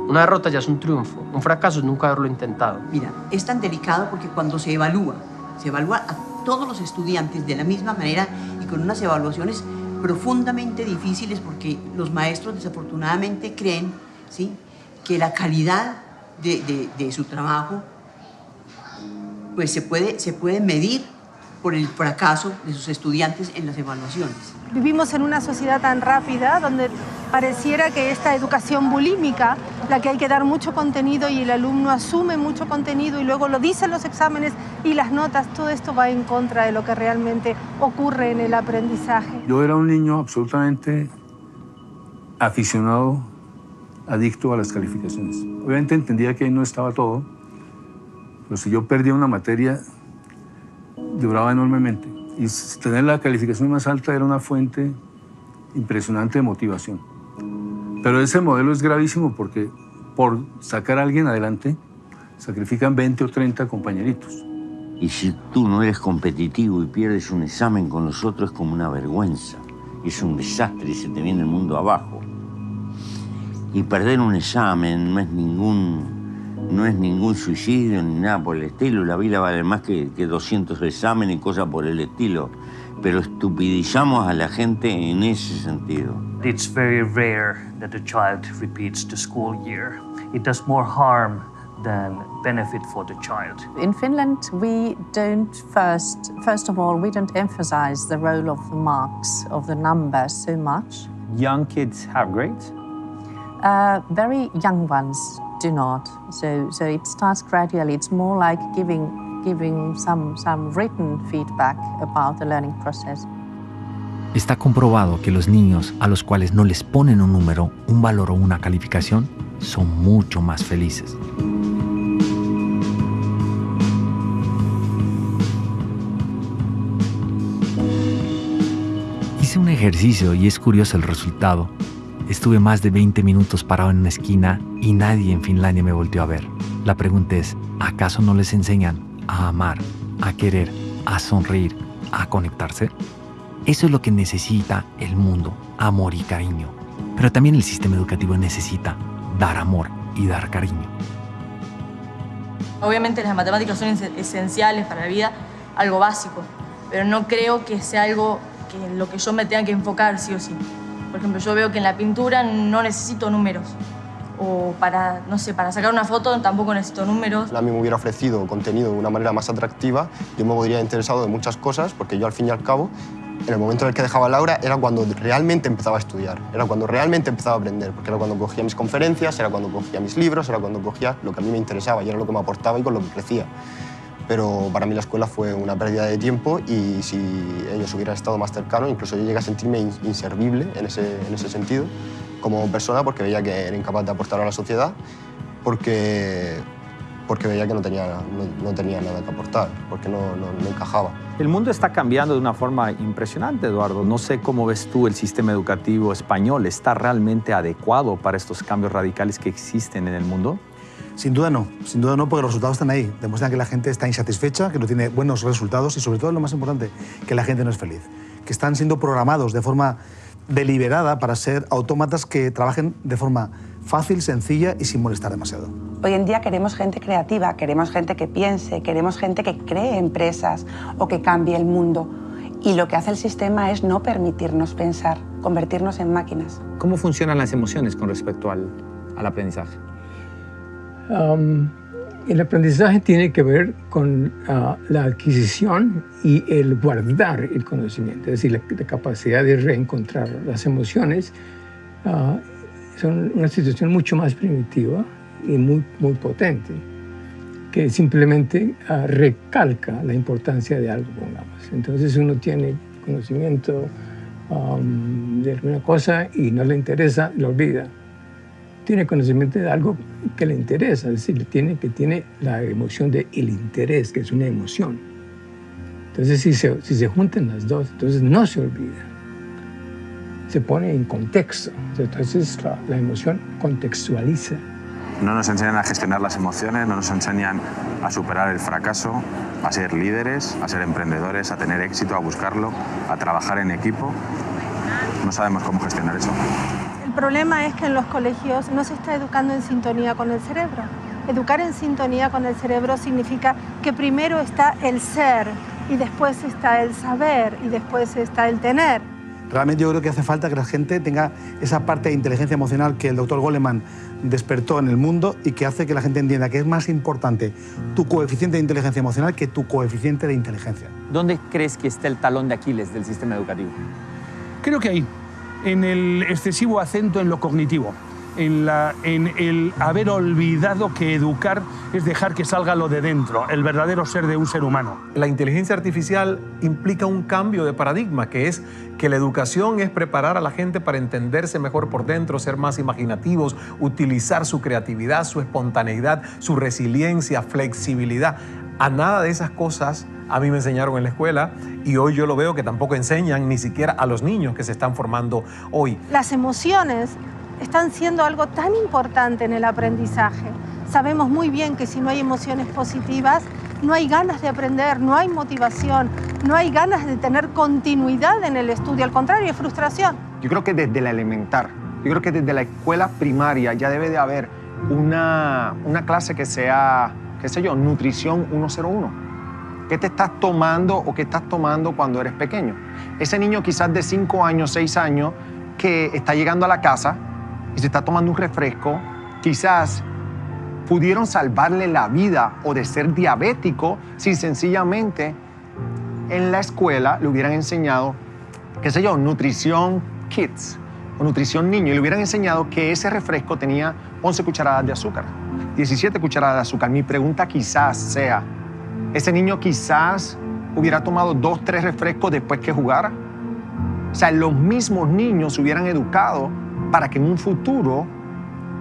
una derrota ya es un triunfo, un fracaso es nunca haberlo intentado. Mira, es tan delicado porque cuando se evalúa a todos los estudiantes de la misma manera y con unas evaluaciones profundamente difíciles, porque los maestros desafortunadamente creen, ¿sí?, que la calidad de su trabajo pues se puede medir por el fracaso de sus estudiantes en las evaluaciones. Vivimos en una sociedad tan rápida donde pareciera que esta educación bulímica, la que hay que dar mucho contenido y el alumno asume mucho contenido y luego lo dicen los exámenes y las notas, todo esto va en contra de lo que realmente ocurre en el aprendizaje. Yo era un niño absolutamente aficionado, adicto a las calificaciones. Obviamente entendía que ahí no estaba todo, pero si yo perdía una materia, duraba enormemente. Y tener la calificación más alta era una fuente impresionante de motivación. Pero ese modelo es gravísimo porque por sacar a alguien adelante sacrifican 20 o 30 compañeritos. Y si tú no eres competitivo y pierdes un examen con los otros, es como una vergüenza. Es un desastre y se te viene el mundo abajo. Y perder un examen no es ningún suicidio ni nada por el estilo. La vida vale más que 200 exámenes y cosas por el estilo. Pero estupidizamos a la gente en ese sentido. It's very rare that a child repeats the school year. It does more harm than benefit for the child. In Finland, we don't first of all, we don't emphasize the role of the marks, of the numbers so much. Young kids have grades? Very young ones do not. So it starts gradually. It's more like giving some written feedback about the learning process. Está comprobado que los niños a los cuales no les ponen un número, un valor o una calificación son mucho más felices. Hice un ejercicio y es curioso el resultado. Estuve más de 20 minutos parado en una esquina y nadie en Finlandia me volteó a ver. La pregunta es, ¿acaso no les enseñan a amar, a querer, a sonreír, a conectarse? Eso es lo que necesita el mundo, amor y cariño. Pero también el sistema educativo necesita dar amor y dar cariño. Obviamente las matemáticas son esenciales para la vida, algo básico, pero no creo que sea algo que lo que yo me tenga que enfocar sí o sí. Por ejemplo, yo veo que en la pintura no necesito números. O para, no sé, para sacar una foto tampoco necesito números. A mí me hubiera ofrecido contenido de una manera más atractiva, yo me podría interesado de muchas cosas, porque yo al fin y al cabo, en el momento en el que dejaba el aula, era cuando realmente empezaba a estudiar, era cuando realmente empezaba a aprender, porque era cuando cogía mis conferencias, era cuando cogía mis libros, era cuando cogía lo que a mí me interesaba y era lo que me aportaba y con lo que crecía. Pero para mí la escuela fue una pérdida de tiempo y si ellos hubieran estado más cercanos, incluso yo llegué a sentirme inservible en ese sentido como persona, porque veía que era incapaz de aportar a la sociedad, porque veía que no tenía nada que aportar, porque no encajaba. El mundo está cambiando de una forma impresionante, Eduardo. No sé cómo ves tú el sistema educativo español. ¿Está realmente adecuado para estos cambios radicales que existen en el mundo? Sin duda no, porque los resultados están ahí. Demuestran que la gente está insatisfecha, que no tiene buenos resultados y sobre todo lo más importante, que la gente no es feliz. Que están siendo programados de forma deliberada para ser autómatas que trabajen de forma fácil, sencilla y sin molestar demasiado. Hoy en día queremos gente creativa, queremos gente que piense, queremos gente que cree empresas o que cambie el mundo. Y lo que hace el sistema es no permitirnos pensar, convertirnos en máquinas. ¿Cómo funcionan las emociones con respecto al aprendizaje? El aprendizaje tiene que ver con la adquisición y el guardar el conocimiento, es decir, la capacidad de reencontrar las emociones. Son una situación mucho más primitiva y muy potente, que simplemente recalca la importancia de algo, pongamos. Entonces uno tiene conocimiento de alguna cosa y no le interesa, lo olvida. Tiene conocimiento de algo que le interesa, es decir, tiene la emoción del interés, que es una emoción. Entonces, si se juntan las dos, entonces no se olvida. Se pone en contexto. Entonces, la emoción contextualiza. No nos enseñan a gestionar las emociones, no nos enseñan a superar el fracaso, a ser líderes, a ser emprendedores, a tener éxito, a buscarlo, a trabajar en equipo. No sabemos cómo gestionar eso. El problema es que en los colegios no se está educando en sintonía con el cerebro. Educar en sintonía con el cerebro significa que primero está el ser, y después está el saber, y después está el tener. Realmente yo creo que hace falta que la gente tenga esa parte de inteligencia emocional que el doctor Goleman despertó en el mundo y que hace que la gente entienda que es más importante tu coeficiente de inteligencia emocional que tu coeficiente de inteligencia. ¿Dónde crees que está el talón de Aquiles del sistema educativo? Creo que ahí, en el excesivo acento en lo cognitivo, en el haber olvidado que educar es dejar que salga lo de dentro, el verdadero ser de un ser humano. La inteligencia artificial implica un cambio de paradigma, que es que la educación es preparar a la gente para entenderse mejor por dentro, ser más imaginativos, utilizar su creatividad, su espontaneidad, su resiliencia, flexibilidad. A nada de esas cosas a mí me enseñaron en la escuela y hoy yo lo veo que tampoco enseñan ni siquiera a los niños que se están formando hoy. Las emociones están siendo algo tan importante en el aprendizaje. Sabemos muy bien que si no hay emociones positivas, no hay ganas de aprender, no hay motivación, no hay ganas de tener continuidad en el estudio, al contrario, hay frustración. Yo creo que desde la elemental, yo creo que desde la escuela primaria ya debe de haber una clase que sea, qué sé yo, nutrición 101. ¿Qué te estás tomando o qué estás tomando cuando eres pequeño? Ese niño quizás de 5 años, 6 años, que está llegando a la casa y se está tomando un refresco, quizás pudieron salvarle la vida o de ser diabético si sencillamente en la escuela le hubieran enseñado, qué sé yo, nutrición kids o nutrición niño, y le hubieran enseñado que ese refresco tenía 11 cucharadas de azúcar, 17 cucharadas de azúcar. Mi pregunta quizás sea, ¿ese niño quizás hubiera tomado 2, 3 refrescos después que jugara? O sea, los mismos niños se hubieran educado para que en un futuro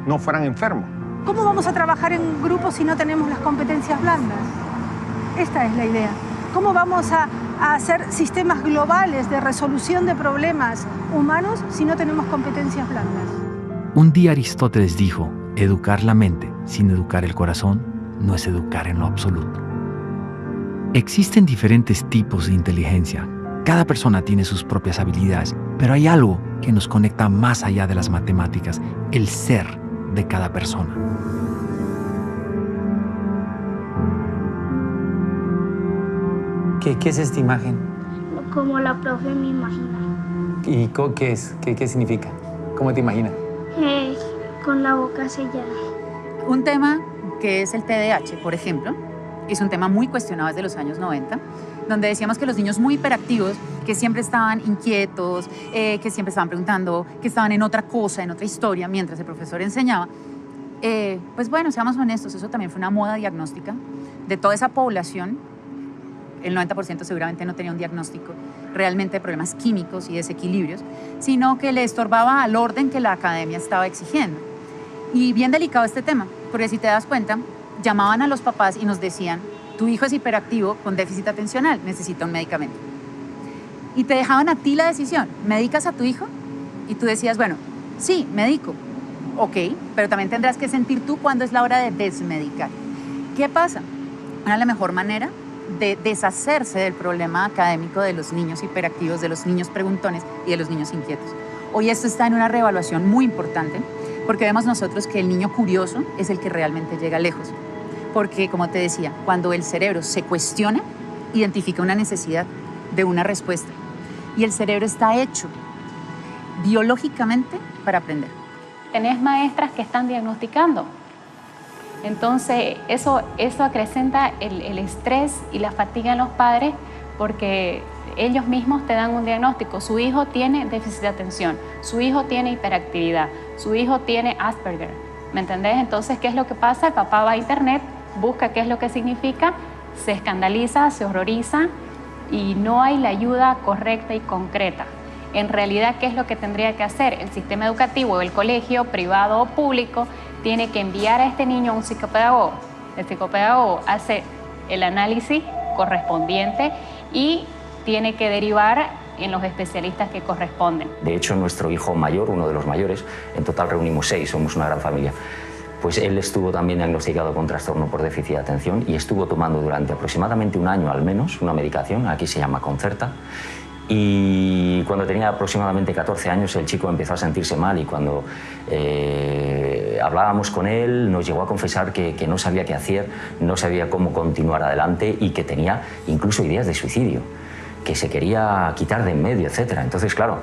no fueran enfermos. ¿Cómo vamos a trabajar en grupo si no tenemos las competencias blandas? Esta es la idea. ¿Cómo vamos a hacer sistemas globales de resolución de problemas humanos si no tenemos competencias blandas? Un día Aristóteles dijo, educar la mente sin educar el corazón no es educar en lo absoluto. Existen diferentes tipos de inteligencia. Cada persona tiene sus propias habilidades, pero hay algo que nos conecta más allá de las matemáticas, el ser de cada persona. ¿Qué es esta imagen? Como la profe me imagina. ¿Y qué es? ¿Qué significa? ¿Cómo te imaginas? Con la boca sellada. Un tema que es el TDAH, por ejemplo, es un tema muy cuestionado desde los años 90, donde decíamos que los niños muy hiperactivos, que siempre estaban inquietos, que siempre estaban preguntando, que estaban en otra cosa, en otra historia, mientras el profesor enseñaba, pues bueno, seamos honestos, eso también fue una moda diagnóstica de toda esa población. El 90% seguramente no tenía un diagnóstico realmente de problemas químicos y desequilibrios, sino que le estorbaba al orden que la academia estaba exigiendo. Y bien delicado este tema, porque si te das cuenta, llamaban a los papás y nos decían, tu hijo es hiperactivo con déficit atencional, necesita un medicamento. Y te dejaban a ti la decisión, ¿medicas a tu hijo? Y tú decías, bueno, sí, medico. Ok, pero también tendrás que sentir tú cuándo es la hora de desmedicar. ¿Qué pasa? Una de la mejor manera de deshacerse del problema académico de los niños hiperactivos, de los niños preguntones y de los niños inquietos. Hoy esto está en una reevaluación muy importante porque vemos nosotros que el niño curioso es el que realmente llega lejos. Porque, como te decía, cuando el cerebro se cuestiona, identifica una necesidad de una respuesta. Y el cerebro está hecho biológicamente para aprender. Tenés maestras que están diagnosticando. Entonces, eso acrecenta el estrés y la fatiga en los padres porque ellos mismos te dan un diagnóstico. Su hijo tiene déficit de atención, su hijo tiene hiperactividad, su hijo tiene Asperger. ¿Me entendés? Entonces, ¿qué es lo que pasa? El papá va a internet, busca qué es lo que significa, se escandaliza, se horroriza y no hay la ayuda correcta y concreta. En realidad, ¿qué es lo que tendría que hacer? El sistema educativo, el colegio, privado o público, tiene que enviar a este niño a un psicopedagogo. El psicopedagogo hace el análisis correspondiente y tiene que derivar en los especialistas que corresponden. De hecho, nuestro hijo mayor, uno de los mayores, en total reunimos 6, somos una gran familia, pues él estuvo también diagnosticado con trastorno por déficit de atención y estuvo tomando durante aproximadamente un año al menos una medicación, aquí se llama Concerta, y cuando tenía aproximadamente 14 años el chico empezó a sentirse mal y cuando hablábamos con él nos llegó a confesar que no sabía qué hacer, no sabía cómo continuar adelante y que tenía incluso ideas de suicidio, que se quería quitar de en medio, etc. Entonces, claro,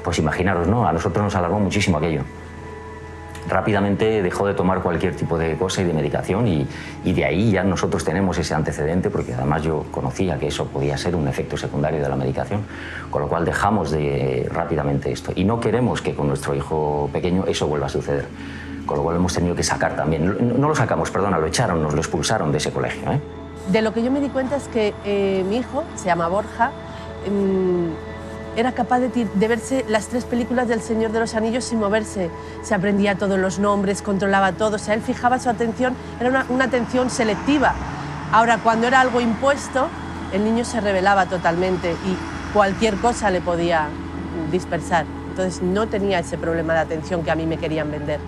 pues imaginaros, ¿no? A nosotros nos alarmó muchísimo aquello. Rápidamente dejó de tomar cualquier tipo de cosa y de medicación y de ahí ya nosotros tenemos ese antecedente porque además yo conocía que eso podía ser un efecto secundario de la medicación, con lo cual dejamos rápidamente esto y no queremos que con nuestro hijo pequeño eso vuelva a suceder, con lo cual hemos tenido que sacar también, no lo sacamos, perdona, lo echaron, nos lo expulsaron de ese colegio, ¿eh? De lo que yo me di cuenta es que mi hijo, se llama Borja, era capaz de verse las 3 películas del Señor de los Anillos sin moverse. Se aprendía todos los nombres, controlaba todo, o sea, él fijaba su atención, era una atención selectiva. Ahora, cuando era algo impuesto, el niño se rebelaba totalmente y cualquier cosa le podía dispersar. Entonces no tenía ese problema de atención que a mí me querían vender.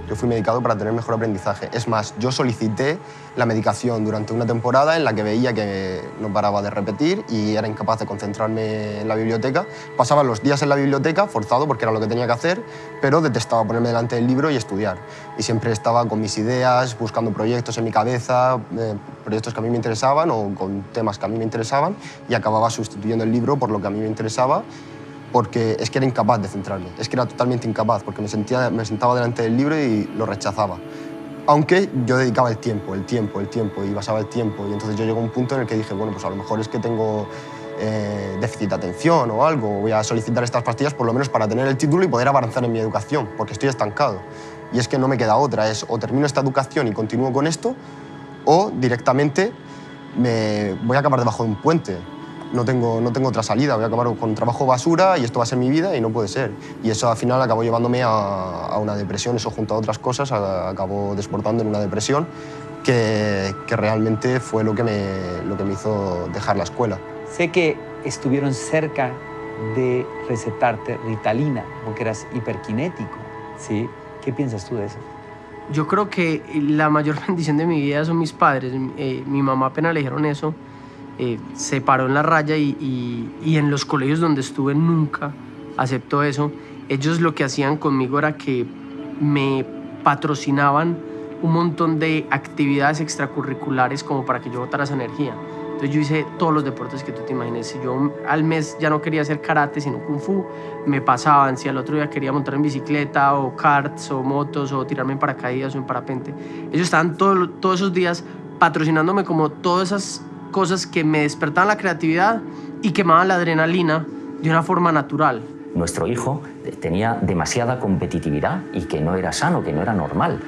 Yo fui medicado para tener mejor aprendizaje. Es más, yo solicité la medicación durante una temporada en la que veía que no paraba de repetir y era incapaz de concentrarme en la biblioteca. Pasaba los días en la biblioteca, forzado porque era lo que tenía que hacer, pero detestaba ponerme delante del libro y estudiar. Y siempre estaba con mis ideas, buscando proyectos en mi cabeza, proyectos que a mí me interesaban o con temas que a mí me interesaban y acababa sustituyendo el libro por lo que a mí me interesaba, porque es que era incapaz de centrarme, es que era totalmente incapaz, porque me sentaba delante del libro y lo rechazaba. Aunque yo dedicaba el tiempo, y basaba el tiempo, y entonces yo llegué a un punto en el que dije, bueno, pues a lo mejor es que tengo déficit de atención o algo, voy a solicitar estas pastillas por lo menos para tener el título y poder avanzar en mi educación, porque estoy estancado. Y es que no me queda otra, es o termino esta educación y continúo con esto, o directamente me voy a acabar debajo de un puente. No tengo otra salida, voy a acabar con trabajo basura y esto va a ser mi vida y no puede ser. Y eso al final acabó llevándome a una depresión, eso junto a otras cosas acabó desbordando en una depresión que realmente fue lo que me hizo dejar la escuela. Sé que estuvieron cerca de recetarte Ritalina porque eras hiperkinético, ¿sí? ¿Qué piensas tú de eso? Yo creo que la mayor bendición de mi vida son mis padres. Mi mamá apenas le dijeron eso, se paró en la raya y en los colegios donde estuve nunca aceptó eso. Ellos lo que hacían conmigo era que me patrocinaban un montón de actividades extracurriculares como para que yo botara esa energía. Entonces yo hice todos los deportes que tú te imagines. Si yo al mes ya no quería hacer karate sino kung fu, me pasaban. Si al otro día quería montar en bicicleta o karts o motos o tirarme en paracaídas o en parapente, ellos estaban todos esos días patrocinándome como todas esas cosas que me despertaban la creatividad y quemaban la adrenalina de una forma natural. Nuestro hijo tenía demasiada competitividad y que no era sano, que no era normal.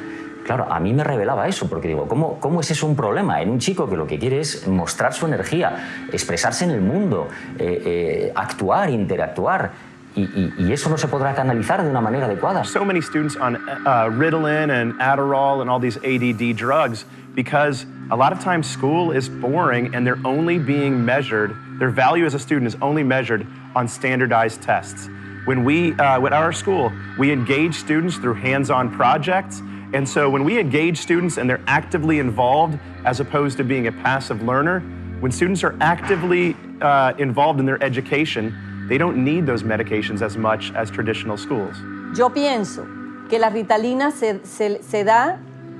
Claro, a mí me revelaba eso, porque digo, ¿cómo es eso un problema en un chico que lo que quiere es mostrar su energía, expresarse en el mundo, actuar, interactuar? Y eso no se podrá canalizar de una manera adecuada. So many students on Ritalin and Adderall and all these ADD drugs because a lot of times school is boring and they're only being measured, their value as a student is only measured on standardized tests. When we, at our school, we engage students through hands-on projects. And so when we engage students and they're actively involved as opposed to being a passive learner, when students are actively involved in their education, they don't need those medications as much as traditional schools. Yo pienso que la Ritalina se da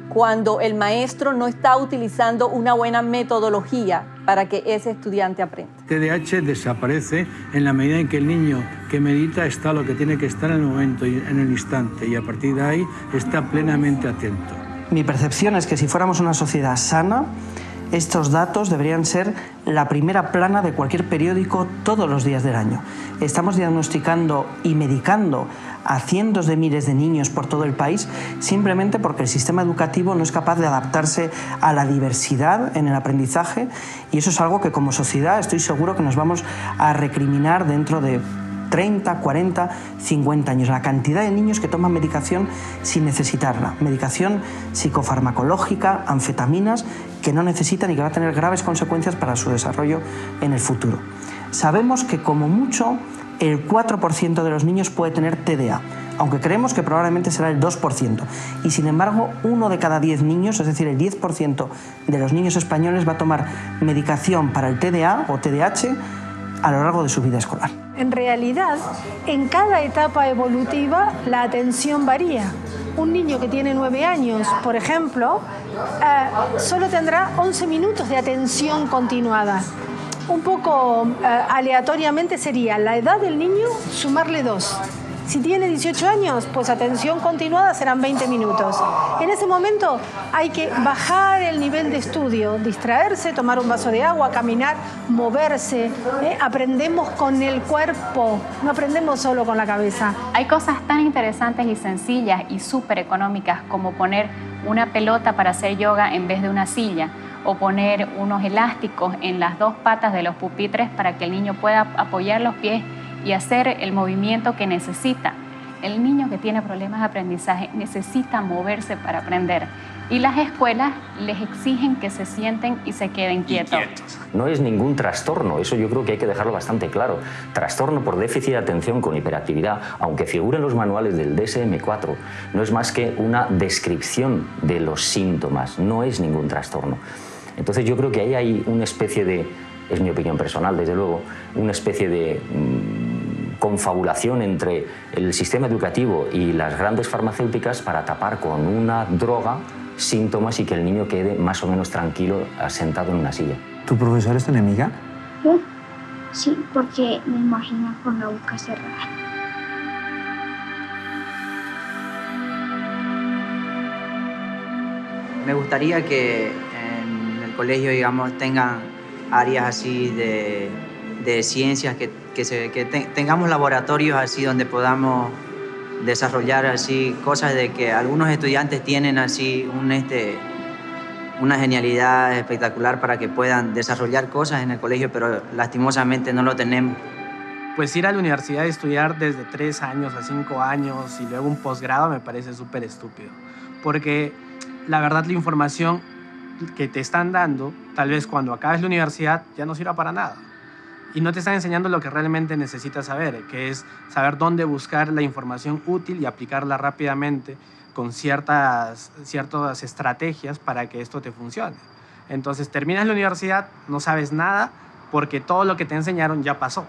cuando el maestro no está utilizando una buena metodología para que ese estudiante aprenda. TDAH desaparece en la medida en que el niño que medita está lo que tiene que estar en el momento y en el instante, y a partir de ahí está plenamente atento. Mi percepción es que si fuéramos una sociedad sana, estos datos deberían ser la primera plana de cualquier periódico todos los días del año. Estamos diagnosticando y medicando a cientos de miles de niños por todo el país, simplemente porque el sistema educativo no es capaz de adaptarse a la diversidad en el aprendizaje, y eso es algo que como sociedad estoy seguro que nos vamos a recriminar dentro de 30, 40, 50 años. La cantidad de niños que toman medicación sin necesitarla, medicación psicofarmacológica, anfetaminas, que no necesitan y que va a tener graves consecuencias para su desarrollo en el futuro. Sabemos que como mucho el 4% de los niños puede tener TDA, aunque creemos que probablemente será el 2%. Y sin embargo, 1 de cada 10 niños, es decir, el 10% de los niños españoles va a tomar medicación para el TDA o TDAH a lo largo de su vida escolar. En realidad, en cada etapa evolutiva la atención varía. Un niño que tiene 9 años, por ejemplo, solo tendrá 11 minutos de atención continuada. Un poco aleatoriamente sería la edad del niño sumarle 2. Si tiene 18 años, pues atención continuada serán 20 minutos. En ese momento hay que bajar el nivel de estudio, distraerse, tomar un vaso de agua, caminar, moverse. Aprendemos con el cuerpo, no aprendemos solo con la cabeza. Hay cosas tan interesantes y sencillas y súper económicas como poner una pelota para hacer yoga en vez de una silla, o poner unos elásticos en las 2 patas de los pupitres para que el niño pueda apoyar los pies y hacer el movimiento que necesita. El niño que tiene problemas de aprendizaje necesita moverse para aprender. Y las escuelas les exigen que se sienten y se queden quietos. No es ningún trastorno, eso yo creo que hay que dejarlo bastante claro. Trastorno por déficit de atención con hiperactividad, aunque figure en los manuales del DSM-4, no es más que una descripción de los síntomas, no es ningún trastorno. Entonces yo creo que ahí hay una especie de, es mi opinión personal desde luego, una especie de confabulación entre el sistema educativo y las grandes farmacéuticas para tapar con una droga síntomas y que el niño quede más o menos tranquilo sentado en una silla. ¿Tu profesor es tu enemiga? Sí, porque me imagino con la boca cerrada. Me gustaría que en el colegio, digamos, tengan áreas así de ciencias, que tengamos laboratorios así donde podamos desarrollar así cosas de que algunos estudiantes tienen así una genialidad espectacular para que puedan desarrollar cosas en el colegio, pero lastimosamente no lo tenemos. Pues ir a la universidad y estudiar desde 3 años a 5 años y luego un posgrado me parece súper estúpido, porque la verdad la información que te están dando, tal vez cuando acabes la universidad ya no sirva para nada. Y no te están enseñando lo que realmente necesitas saber, que es saber dónde buscar la información útil y aplicarla rápidamente con ciertas estrategias para que esto te funcione. Entonces terminas la universidad, no sabes nada, porque todo lo que te enseñaron ya pasó.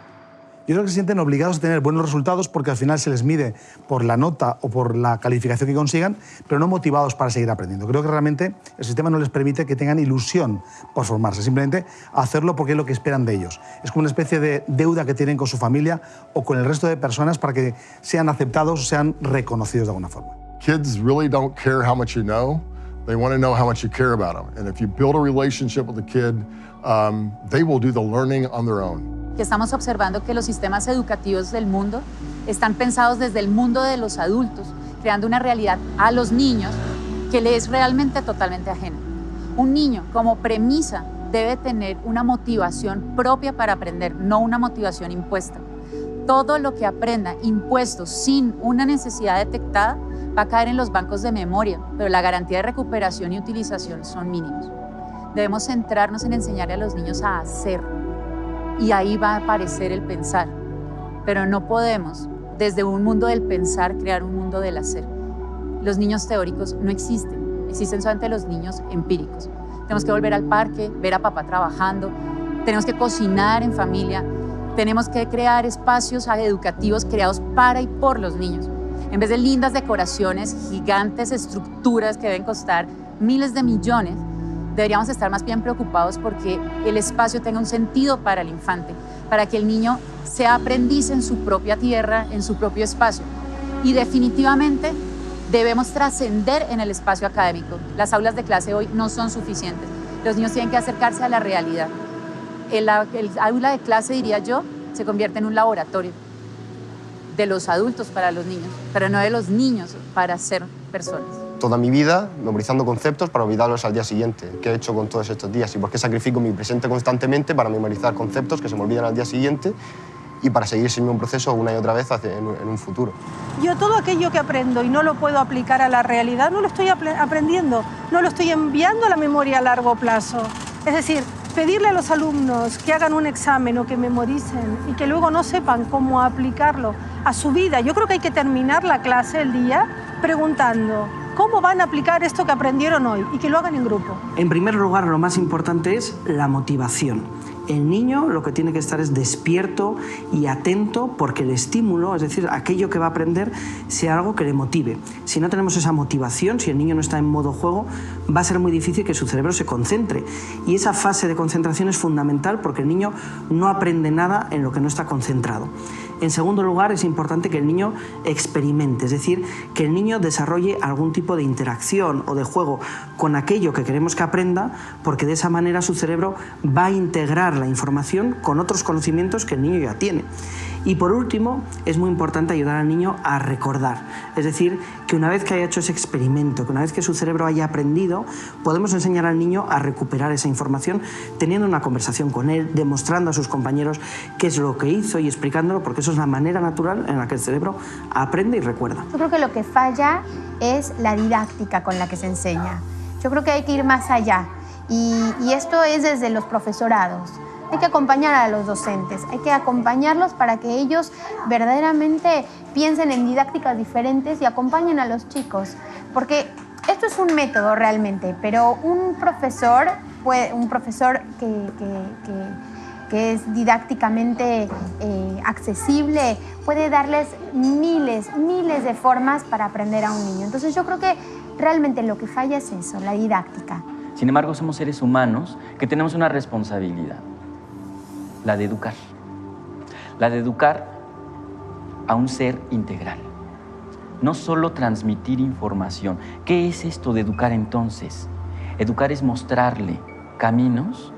Yo creo que se sienten obligados a tener buenos resultados porque al final se les mide por la nota o por la calificación que consigan, pero no motivados para seguir aprendiendo. Creo que realmente el sistema no les permite que tengan ilusión por formarse, simplemente hacerlo porque es lo que esperan de ellos. Es como una especie de deuda que tienen con su familia o con el resto de personas para que sean aceptados o sean reconocidos de alguna forma. Kids really don't care how much you know. They want to know how much you care about them. And if you build a relationship with the kid, they will do the learning on their own. Que estamos observando que los sistemas educativos del mundo están pensados desde el mundo de los adultos, creando una realidad a los niños que le es realmente totalmente ajena. Un niño, como premisa, debe tener una motivación propia para aprender, no una motivación impuesta. Todo lo que aprenda impuesto sin una necesidad detectada va a caer en los bancos de memoria, pero la garantía de recuperación y utilización son mínimos. Debemos centrarnos en enseñarle a los niños a hacer, y ahí va a aparecer el pensar. Pero no podemos, desde un mundo del pensar, crear un mundo del hacer. Los niños teóricos no existen, existen solamente los niños empíricos. Tenemos que volver al parque, ver a papá trabajando, tenemos que cocinar en familia, tenemos que crear espacios educativos creados para y por los niños. En vez de lindas decoraciones, gigantes estructuras que deben costar miles de millones, deberíamos estar más bien preocupados porque el espacio tenga un sentido para el infante, para que el niño sea aprendiz en su propia tierra, en su propio espacio. Y definitivamente debemos trascender en el espacio académico. Las aulas de clase hoy no son suficientes. Los niños tienen que acercarse a la realidad. El aula de clase, diría yo, se convierte en un laboratorio. de los adultos para los niños, pero no de los niños para ser personas. Toda mi vida memorizando conceptos para olvidarlos al día siguiente. ¿Qué he hecho con todos estos días? ¿Y por qué sacrifico mi presente constantemente para memorizar conceptos que se me olvidan al día siguiente y para seguir siendo un proceso una y otra vez en un futuro? Yo todo aquello que aprendo y no lo puedo aplicar a la realidad, no lo estoy aprendiendo, no lo estoy enviando a la memoria a largo plazo. Es decir, pedirle a los alumnos que hagan un examen o que memoricen y que luego no sepan cómo aplicarlo a su vida. Yo creo que hay que terminar la clase, el día, preguntando cómo van a aplicar esto que aprendieron hoy y que lo hagan en grupo. En primer lugar, lo más importante es la motivación. El niño lo que tiene que estar es despierto y atento porque el estímulo, es decir, aquello que va a aprender, sea algo que le motive. Si no tenemos esa motivación, si el niño no está en modo juego, va a ser muy difícil que su cerebro se concentre. Y esa fase de concentración es fundamental porque el niño no aprende nada en lo que no está concentrado. En segundo lugar, es importante que el niño experimente, es decir, que el niño desarrolle algún tipo de interacción o de juego con aquello que queremos que aprenda, porque de esa manera su cerebro va a integrar la información con otros conocimientos que el niño ya tiene. Y por último, es muy importante ayudar al niño a recordar, es decir, que una vez que haya hecho ese experimento, que una vez que su cerebro haya aprendido, podemos enseñar al niño a recuperar esa información teniendo una conversación con él, demostrando a sus compañeros qué es lo que hizo y explicándolo, porque eso es la manera natural en la que el cerebro aprende y recuerda. Yo creo que lo que falla es la didáctica con la que se enseña. Yo creo que hay que ir más allá y esto es desde los profesorados. Hay que acompañar a los docentes, hay que acompañarlos para que ellos verdaderamente piensen en didácticas diferentes y acompañen a los chicos. Porque esto es un método realmente, pero un profesor que es didácticamente accesible puede darles miles de formas para aprender a un niño. Entonces yo creo que realmente lo que falla es eso, la didáctica. Sin embargo, somos seres humanos que tenemos una responsabilidad. La de educar a un ser integral. No solo transmitir información. ¿Qué es esto de educar entonces? Educar es mostrarle caminos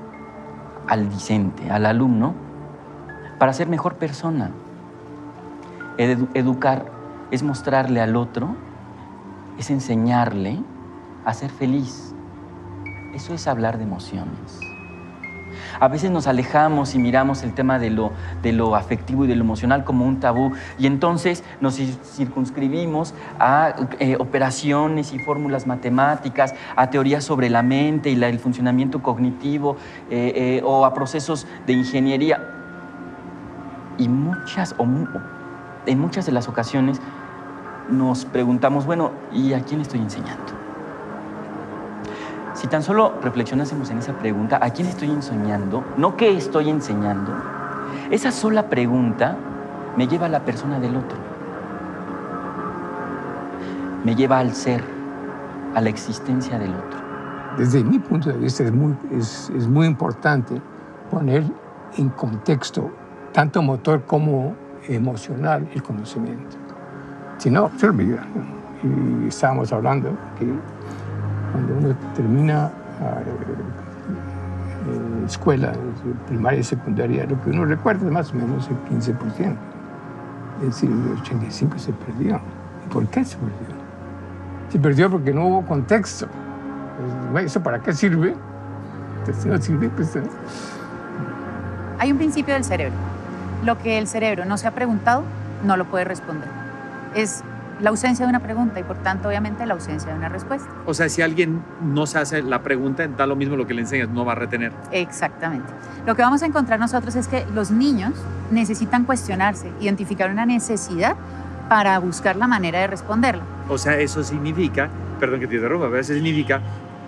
al discente, al alumno, para ser mejor persona. Educar es mostrarle al otro, es enseñarle a ser feliz. Eso es hablar de emociones. A veces nos alejamos y miramos el tema de lo afectivo y de lo emocional como un tabú y entonces nos circunscribimos a operaciones y fórmulas matemáticas, a teorías sobre la mente y el funcionamiento cognitivo o a procesos de ingeniería. Y en muchas de las ocasiones nos preguntamos, bueno, ¿y a quién estoy enseñando? Si tan solo reflexionásemos en esa pregunta, ¿a quién estoy enseñando? No qué estoy enseñando. Esa sola pregunta me lleva a la persona del otro. Me lleva al ser, a la existencia del otro. Desde mi punto de vista es muy importante poner en contexto, tanto motor como emocional, el conocimiento. Si no, se olvida. Y estábamos hablando que cuando uno termina escuela, primaria y secundaria, lo que uno recuerda es más o menos el 15%. Es decir, el 85% se perdió. ¿Y por qué se perdió? Se perdió porque no hubo contexto. ¿Eso para qué sirve? Entonces, no sirve, pues... Hay un principio del cerebro. Lo que el cerebro no se ha preguntado, no lo puede responder. Es la ausencia de una pregunta y, por tanto, obviamente, la ausencia de una respuesta. O sea, si alguien no se hace la pregunta, da lo mismo lo que le enseñas, no va a retener. Exactamente. Lo que vamos a encontrar nosotros es que los niños necesitan cuestionarse, identificar una necesidad para buscar la manera de responderla. O sea, eso significa, perdón que te interrumpa, pero eso significa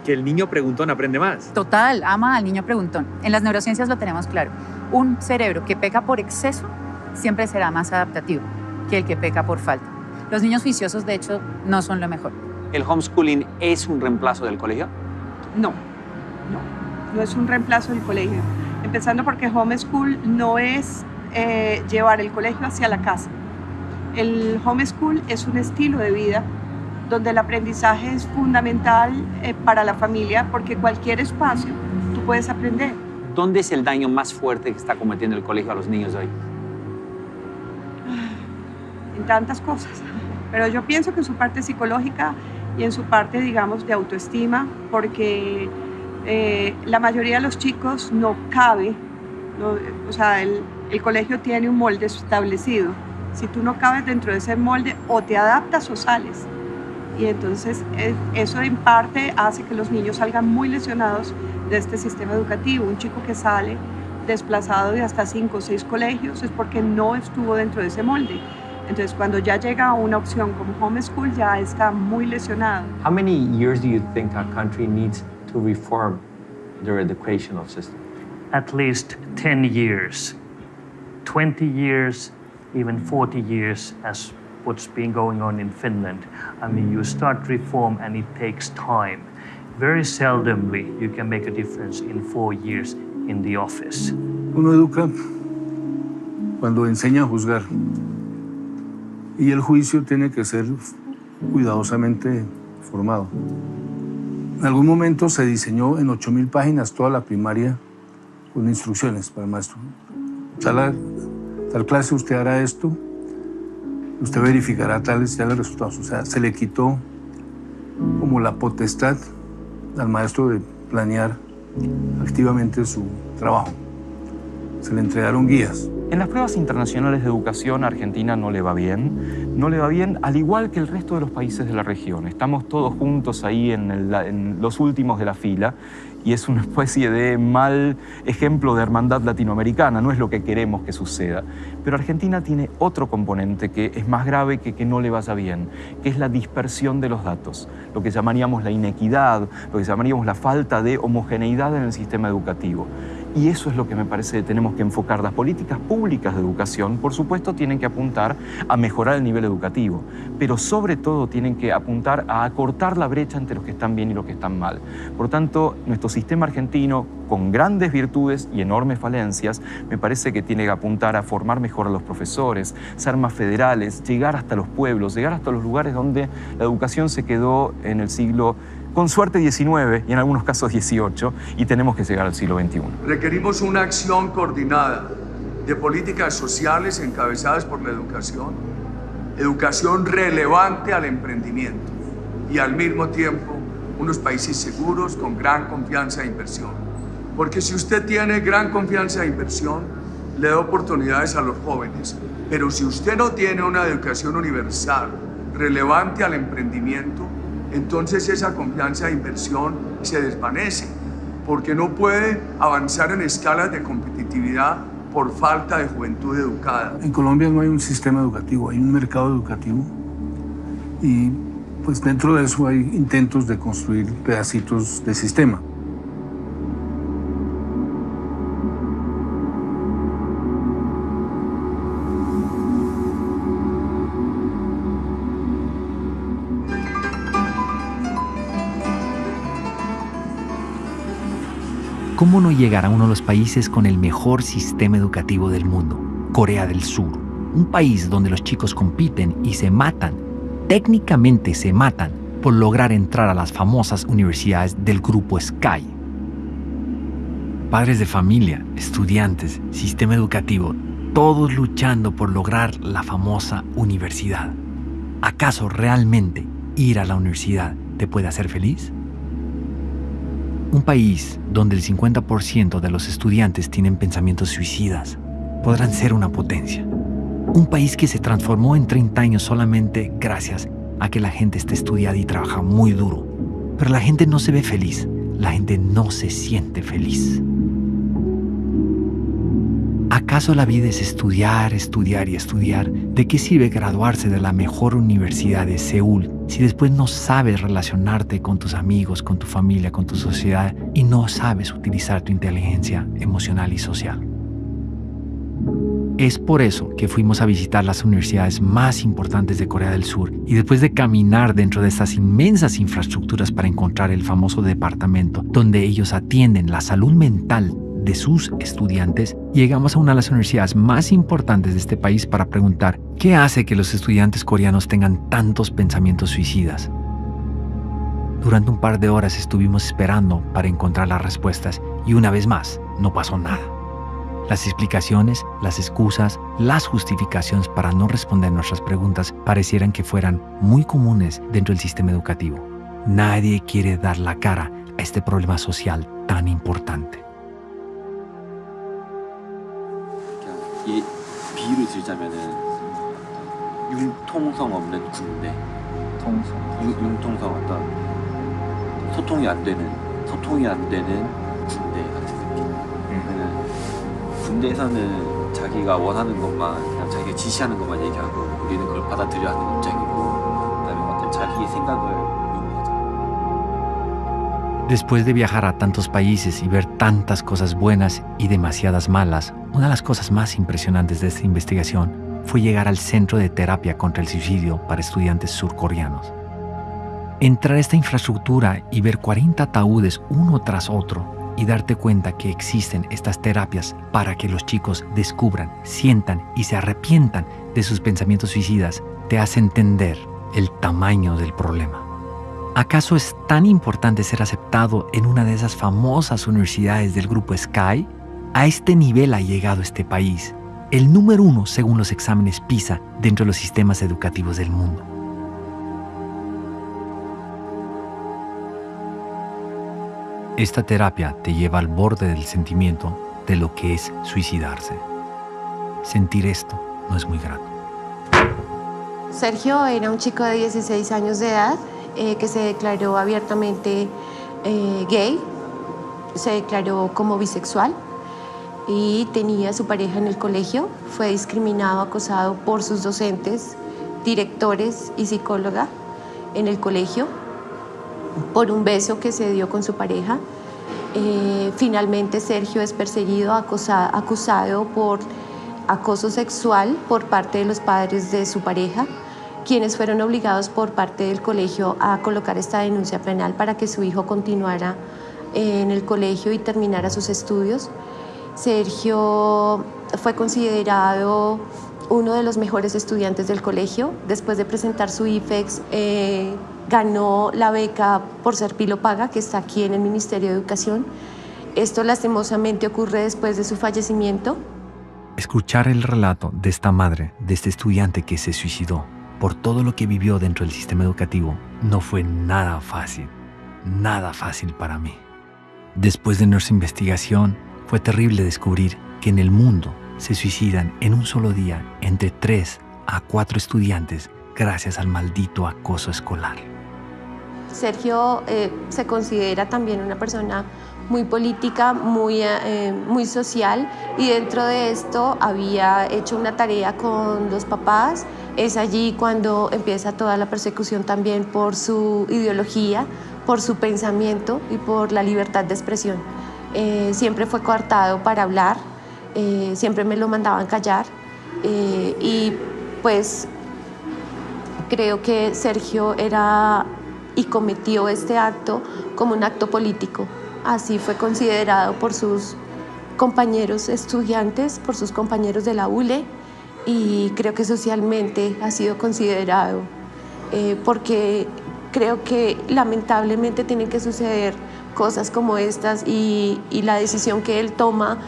que el niño preguntón aprende más. Total, ama al niño preguntón. En las neurociencias lo tenemos claro. Un cerebro que peca por exceso siempre será más adaptativo que el que peca por falta. Los niños juiciosos, de hecho, no son lo mejor. ¿El homeschooling es un reemplazo del colegio? No es un reemplazo del colegio. Empezando porque homeschool no es llevar el colegio hacia la casa. El homeschool es un estilo de vida donde el aprendizaje es fundamental para la familia porque cualquier espacio tú puedes aprender. ¿Dónde es el daño más fuerte que está cometiendo el colegio a los niños de hoy? en tantas cosas, pero yo pienso que en su parte psicológica y en su parte, digamos, de autoestima, porque la mayoría de los chicos no cabe, o sea, el colegio tiene un molde establecido. Si tú no cabes dentro de ese molde, o te adaptas o sales. Y entonces eso en parte hace que los niños salgan muy lesionados de este sistema educativo. Un chico que sale desplazado de hasta 5 o 6 colegios es porque no estuvo dentro de ese molde. Entonces, cuando ya llega a una opción como homeschool, ya está muy lesionado. How many years do you think our country needs to reform their educational system? At least 10 years, 20 years, even 40 years, as what's been going on in Finland. I mean, you start reform and it takes time. Very seldomly you can make a difference in 4 years in the office. Uno educa cuando enseña a juzgar. Y el juicio tiene que ser cuidadosamente formado. En algún momento se diseñó en 8.000 páginas toda la primaria con instrucciones para el maestro. Tal clase usted hará esto, usted verificará tales resultados. O sea, se le quitó como la potestad al maestro de planear activamente su trabajo. Se le entregaron guías. En las pruebas internacionales de educación, Argentina no le va bien, al igual que el resto de los países de la región. Estamos todos juntos ahí en los últimos de la fila y es una especie de mal ejemplo de hermandad latinoamericana, no es lo que queremos que suceda. Pero Argentina tiene otro componente que es más grave que no le vaya bien, que es la dispersión de los datos, lo que llamaríamos la inequidad, lo que llamaríamos la falta de homogeneidad en el sistema educativo. Y eso es lo que me parece que tenemos que enfocar. Las políticas públicas de educación, por supuesto, tienen que apuntar a mejorar el nivel educativo, pero sobre todo tienen que apuntar a acortar la brecha entre los que están bien y los que están mal. Por tanto, nuestro sistema argentino, con grandes virtudes y enormes falencias, me parece que tiene que apuntar a formar mejor a los profesores, ser más federales, llegar hasta los pueblos, llegar hasta los lugares donde la educación se quedó en el siglo, con suerte, XIX y en algunos casos XVIII, y tenemos que llegar al siglo XXI. Requerimos una acción coordinada de políticas sociales encabezadas por la educación relevante al emprendimiento y al mismo tiempo unos países seguros con gran confianza de inversión. Porque si usted tiene gran confianza de inversión, le da oportunidades a los jóvenes, pero si usted no tiene una educación universal relevante al emprendimiento, entonces esa confianza de inversión se desvanece, porque no puede avanzar en escalas de competitividad por falta de juventud educada. En Colombia no hay un sistema educativo, hay un mercado educativo y pues dentro de eso hay intentos de construir pedacitos de sistema. ¿Cómo no llegar a uno de los países con el mejor sistema educativo del mundo? Corea del Sur, un país donde los chicos compiten y se matan, técnicamente se matan, por lograr entrar a las famosas universidades del grupo SKY. Padres de familia, estudiantes, sistema educativo, todos luchando por lograr la famosa universidad. ¿Acaso realmente ir a la universidad te puede hacer feliz? Un país donde el 50% de los estudiantes tienen pensamientos suicidas podrán ser una potencia. Un país que se transformó en 30 años solamente gracias a que la gente está estudiada y trabaja muy duro. Pero la gente no se ve feliz, la gente no se siente feliz. ¿Acaso la vida es estudiar, estudiar y estudiar? ¿De qué sirve graduarse de la mejor universidad de Seúl si después no sabes relacionarte con tus amigos, con tu familia, con tu sociedad y no sabes utilizar tu inteligencia emocional y social? Es por eso que fuimos a visitar las universidades más importantes de Corea del Sur y después de caminar dentro de estas inmensas infraestructuras para encontrar el famoso departamento donde ellos atienden la salud mental de sus estudiantes, llegamos a una de las universidades más importantes de este país para preguntar ¿qué hace que los estudiantes coreanos tengan tantos pensamientos suicidas? Durante un par de horas estuvimos esperando para encontrar las respuestas y una vez más no pasó nada. Las explicaciones, las excusas, las justificaciones para no responder nuestras preguntas parecieran que fueran muy comunes dentro del sistema educativo. Nadie quiere dar la cara a este problema social tan importante. 이 비유를 들자면은 융통성 없는 군대, 융통성 어떤 소통이 안 되는 군대 같은 느낌. 그러면은 군대에서는 자기가 원하는 것만 그냥 자기가 지시하는 것만 얘기하고 우리는 그걸 받아들여야 하는 입장이고 그다음에 어떤 자기의 생각을 Después de viajar a tantos países y ver tantas cosas buenas y demasiadas malas, una de las cosas más impresionantes de esta investigación fue llegar al Centro de Terapia contra el Suicidio para Estudiantes Surcoreanos. Entrar a esta infraestructura y ver 40 ataúdes uno tras otro y darte cuenta que existen estas terapias para que los chicos descubran, sientan y se arrepientan de sus pensamientos suicidas te hace entender el tamaño del problema. ¿Acaso es tan importante ser aceptado en una de esas famosas universidades del grupo Sky? A este nivel ha llegado este país, el número 1 según los exámenes PISA dentro de los sistemas educativos del mundo. Esta terapia te lleva al borde del sentimiento de lo que es suicidarse. Sentir esto no es muy grato. Sergio era un chico de 16 años de edad que se declaró abiertamente gay, se declaró como bisexual y tenía a su pareja en el colegio. Fue discriminado, acosado por sus docentes, directores y psicóloga en el colegio por un beso que se dio con su pareja. Finalmente Sergio es perseguido, acusado por acoso sexual por parte de los padres de su pareja, quienes fueron obligados por parte del colegio a colocar esta denuncia penal para que su hijo continuara en el colegio y terminara sus estudios. Sergio fue considerado uno de los mejores estudiantes del colegio. Después de presentar su IFEX, ganó la beca por ser Pilopaga, que está aquí en el Ministerio de Educación. Esto lastimosamente ocurre después de su fallecimiento. Escuchar el relato de esta madre, de este estudiante que se suicidó, por todo lo que vivió dentro del sistema educativo, no fue nada fácil para mí. Después de nuestra investigación, fue terrible descubrir que en el mundo se suicidan en un solo día entre 3 a 4 estudiantes gracias al maldito acoso escolar. Sergio se considera también una persona muy política, muy social, y dentro de esto había hecho una tarea con los papás. Es allí cuando empieza toda la persecución también por su ideología, por su pensamiento y por la libertad de expresión. Siempre fue coartado para hablar, siempre me lo mandaban callar y pues creo que Sergio era y cometió este acto como un acto político. Así fue considerado por sus compañeros estudiantes, por sus compañeros de la ULE, y creo que socialmente ha sido considerado porque creo que lamentablemente tienen que suceder cosas como estas y la decisión que él toma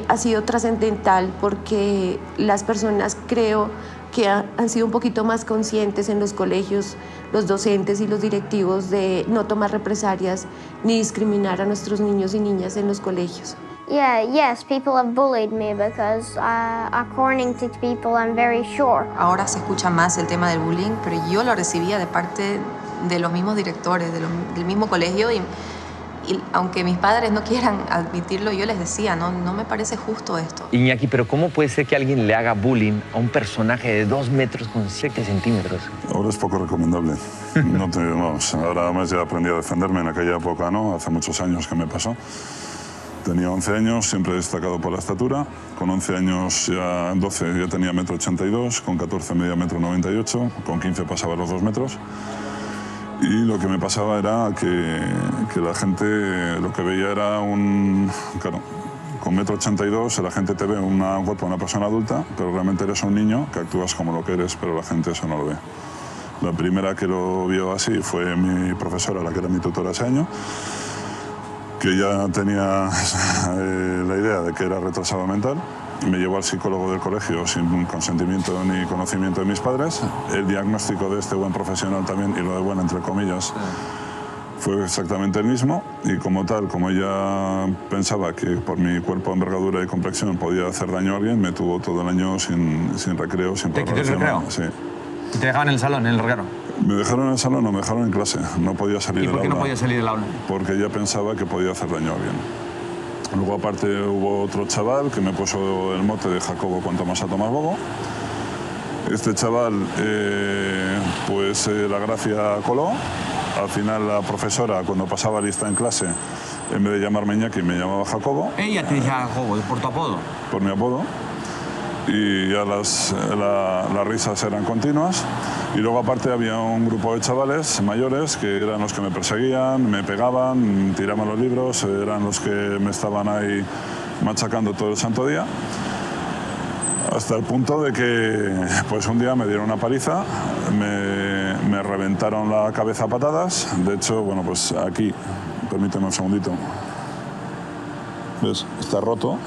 ha sido trascendental porque las personas creo que han sido un poquito más conscientes en los colegios, los docentes y los directivos de no tomar represalias ni discriminar a nuestros niños y niñas en los colegios. Yes, people have bullied me because according to people I'm very short. Ahora se escucha más el tema del bullying, pero yo lo recibía de parte de los mismos directores, del mismo colegio y aunque mis padres no quieran admitirlo, yo les decía, no me parece justo esto. Iñaki, pero ¿cómo puede ser que alguien le haga bullying a un personaje de 2 metros con 7 centímetros? Ahora es poco recomendable. Ahora más ya aprendí a defenderme, en aquella época no, hace muchos años que me pasó. Tenía 11 años, siempre he destacado por la estatura. Con 11 años, 12 ya tenía 1,82 m, con 14 medía 1,98 m, con 15 pasaba los 2 metros. Y lo que me pasaba era que la gente lo que veía era claro, con 1,82 m la gente te ve un cuerpo de una persona adulta, pero realmente eres un niño que actúas como lo que eres, pero la gente eso no lo ve. La primera que lo vio así fue mi profesora, la que era mi tutora ese año, que ya tenía la idea de que era retrasado mental. Me llevó al psicólogo del colegio sin consentimiento ni conocimiento de mis padres. El diagnóstico de este buen profesional también, y lo de bueno entre comillas, fue exactamente el mismo. Y como tal, como ella pensaba que por mi cuerpo, envergadura y complexión podía hacer daño a alguien, me tuvo todo el año sin recreo, sin ¿Te quitó el recreo? Sí. ¿Y te dejaban en el salón, en el recreo? Me dejaron en el salón, no, me dejaron en clase. No podía salir del aula. ¿Y por qué no podía salir del aula? Porque ella pensaba que podía hacer daño a alguien. Luego, aparte, hubo otro chaval que me puso el mote de Jacobo cuanto más alto más bobo. Este chaval, pues la gracia coló. Al final, la profesora, cuando pasaba lista en clase, en vez de llamarme Iñaki, me llamaba Jacobo. Ella te decía Jacobo, ¿por tu apodo? Por mi apodo. Y ya las risas eran continuas. Y luego, aparte, había un grupo de chavales mayores que eran los que me perseguían, me pegaban, tiraban los libros, eran los que me estaban ahí machacando todo el santo día. Hasta el punto de que pues un día me dieron una paliza, me reventaron la cabeza a patadas. De hecho, bueno, pues aquí, permíteme un segundito. ¿Ves? Está roto,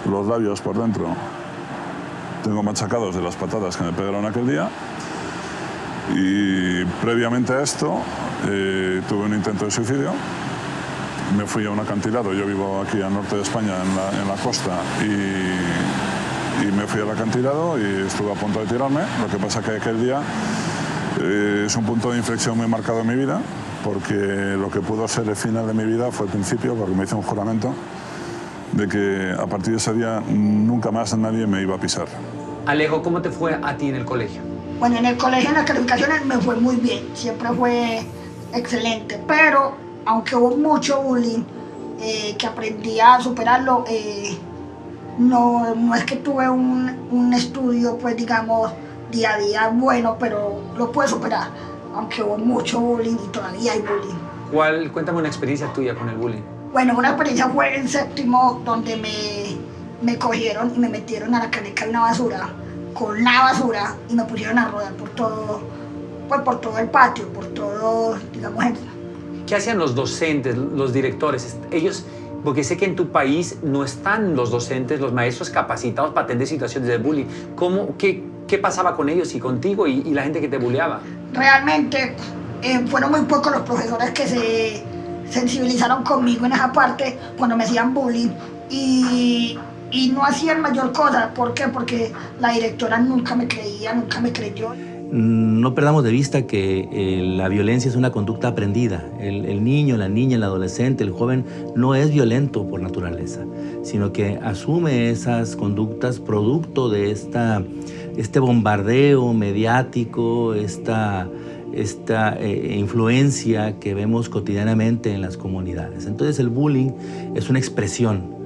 los labios por dentro. Tengo machacados de las patadas que me pegaron aquel día. Y previamente a esto tuve un intento de suicidio. Me fui a un acantilado, yo vivo aquí al norte de España, en la costa, y me fui al acantilado y estuve a punto de tirarme. Lo que pasa que aquel día es un punto de inflexión muy marcado en mi vida, porque lo que pudo ser el final de mi vida fue el principio, porque me hice un juramento de que a partir de ese día nunca más nadie me iba a pisar. Alejo, ¿cómo te fue a ti en el colegio? Bueno, en el colegio, en las calificaciones me fue muy bien, siempre fue excelente, pero aunque hubo mucho bullying, que aprendí a superarlo, no es que tuve un estudio, pues digamos, día a día bueno, pero lo pude superar, aunque hubo mucho bullying y todavía hay bullying. Cuéntame una experiencia tuya con el bullying. Bueno, una experiencia fue en séptimo, donde me cogieron y me metieron a la caneca de una basura, con la basura, y me pusieron a rodar por todo el patio, por todo, digamos. ¿Qué hacían los docentes, los directores? Ellos, porque sé que en tu país no están los docentes, los maestros capacitados para atender situaciones de bullying. ¿Qué pasaba con ellos y contigo y la gente que te bulleaba? Realmente fueron muy pocos los profesores que se sensibilizaron conmigo en esa parte cuando me hacían bullying, y no hacían mayor cosa. ¿Por qué? Porque la directora nunca me creía, nunca me creyó. No perdamos de vista que la violencia es una conducta aprendida. El niño, la niña, el adolescente, el joven no es violento por naturaleza, sino que asume esas conductas producto de este bombardeo mediático, esta influencia que vemos cotidianamente en las comunidades. Entonces el bullying es una expresión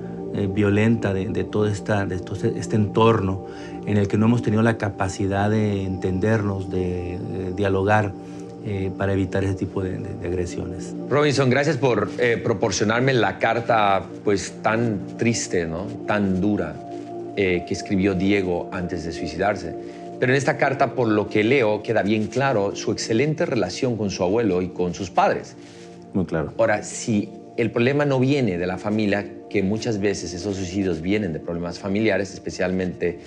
violenta de todo este entorno en el que no hemos tenido la capacidad de entendernos, de dialogar para evitar ese tipo de agresiones. Robinson, gracias por proporcionarme la carta pues tan triste, ¿no? Tan dura que escribió Diego antes de suicidarse. Pero en esta carta, por lo que leo, queda bien claro su excelente relación con su abuelo y con sus padres. Muy claro. Ahora, si el problema no viene de la familia, que muchas veces esos suicidios vienen de problemas familiares, especialmente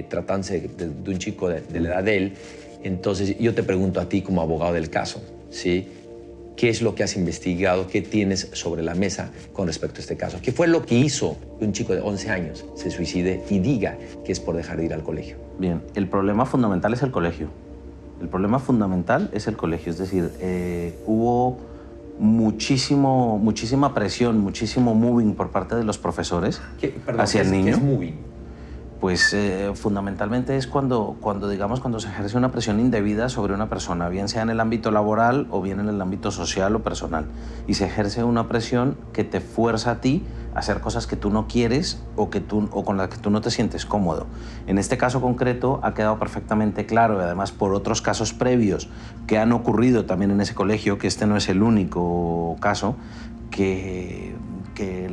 tratándose de un chico de la edad de él, entonces yo te pregunto a ti como abogado del caso, ¿sí? ¿Qué es lo que has investigado? ¿Qué tienes sobre la mesa con respecto a este caso? ¿Qué fue lo que hizo que un chico de 11 años se suicide y diga que es por dejar de ir al colegio? Bien, el problema fundamental es el colegio. El problema fundamental es el colegio, es decir, hubo muchísima presión, muchísimo moving por parte de los profesores hacia el niño. ¿Qué es moving? Pues fundamentalmente es cuando se ejerce una presión indebida sobre una persona, bien sea en el ámbito laboral o bien en el ámbito social o personal, y se ejerce una presión que te fuerza a ti a hacer cosas que tú no quieres o con las que tú no te sientes cómodo. En este caso concreto ha quedado perfectamente claro, y además por otros casos previos que han ocurrido también en ese colegio, que este no es el único caso, que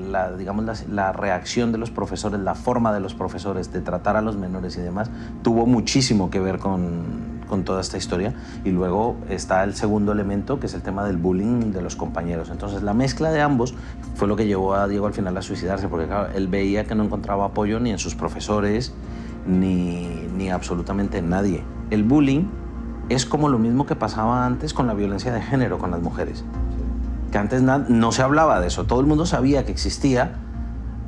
la reacción de los profesores, la forma de los profesores de tratar a los menores y demás, tuvo muchísimo que ver con con toda esta historia. Y luego está el segundo elemento, que es el tema del bullying de los compañeros. Entonces la mezcla de ambos fue lo que llevó a Diego al final a suicidarse, porque claro, él veía que no encontraba apoyo ni en sus profesores ni absolutamente en nadie. El bullying es como lo mismo que pasaba antes con la violencia de género con las mujeres. Que antes no se hablaba de eso, todo el mundo sabía que existía,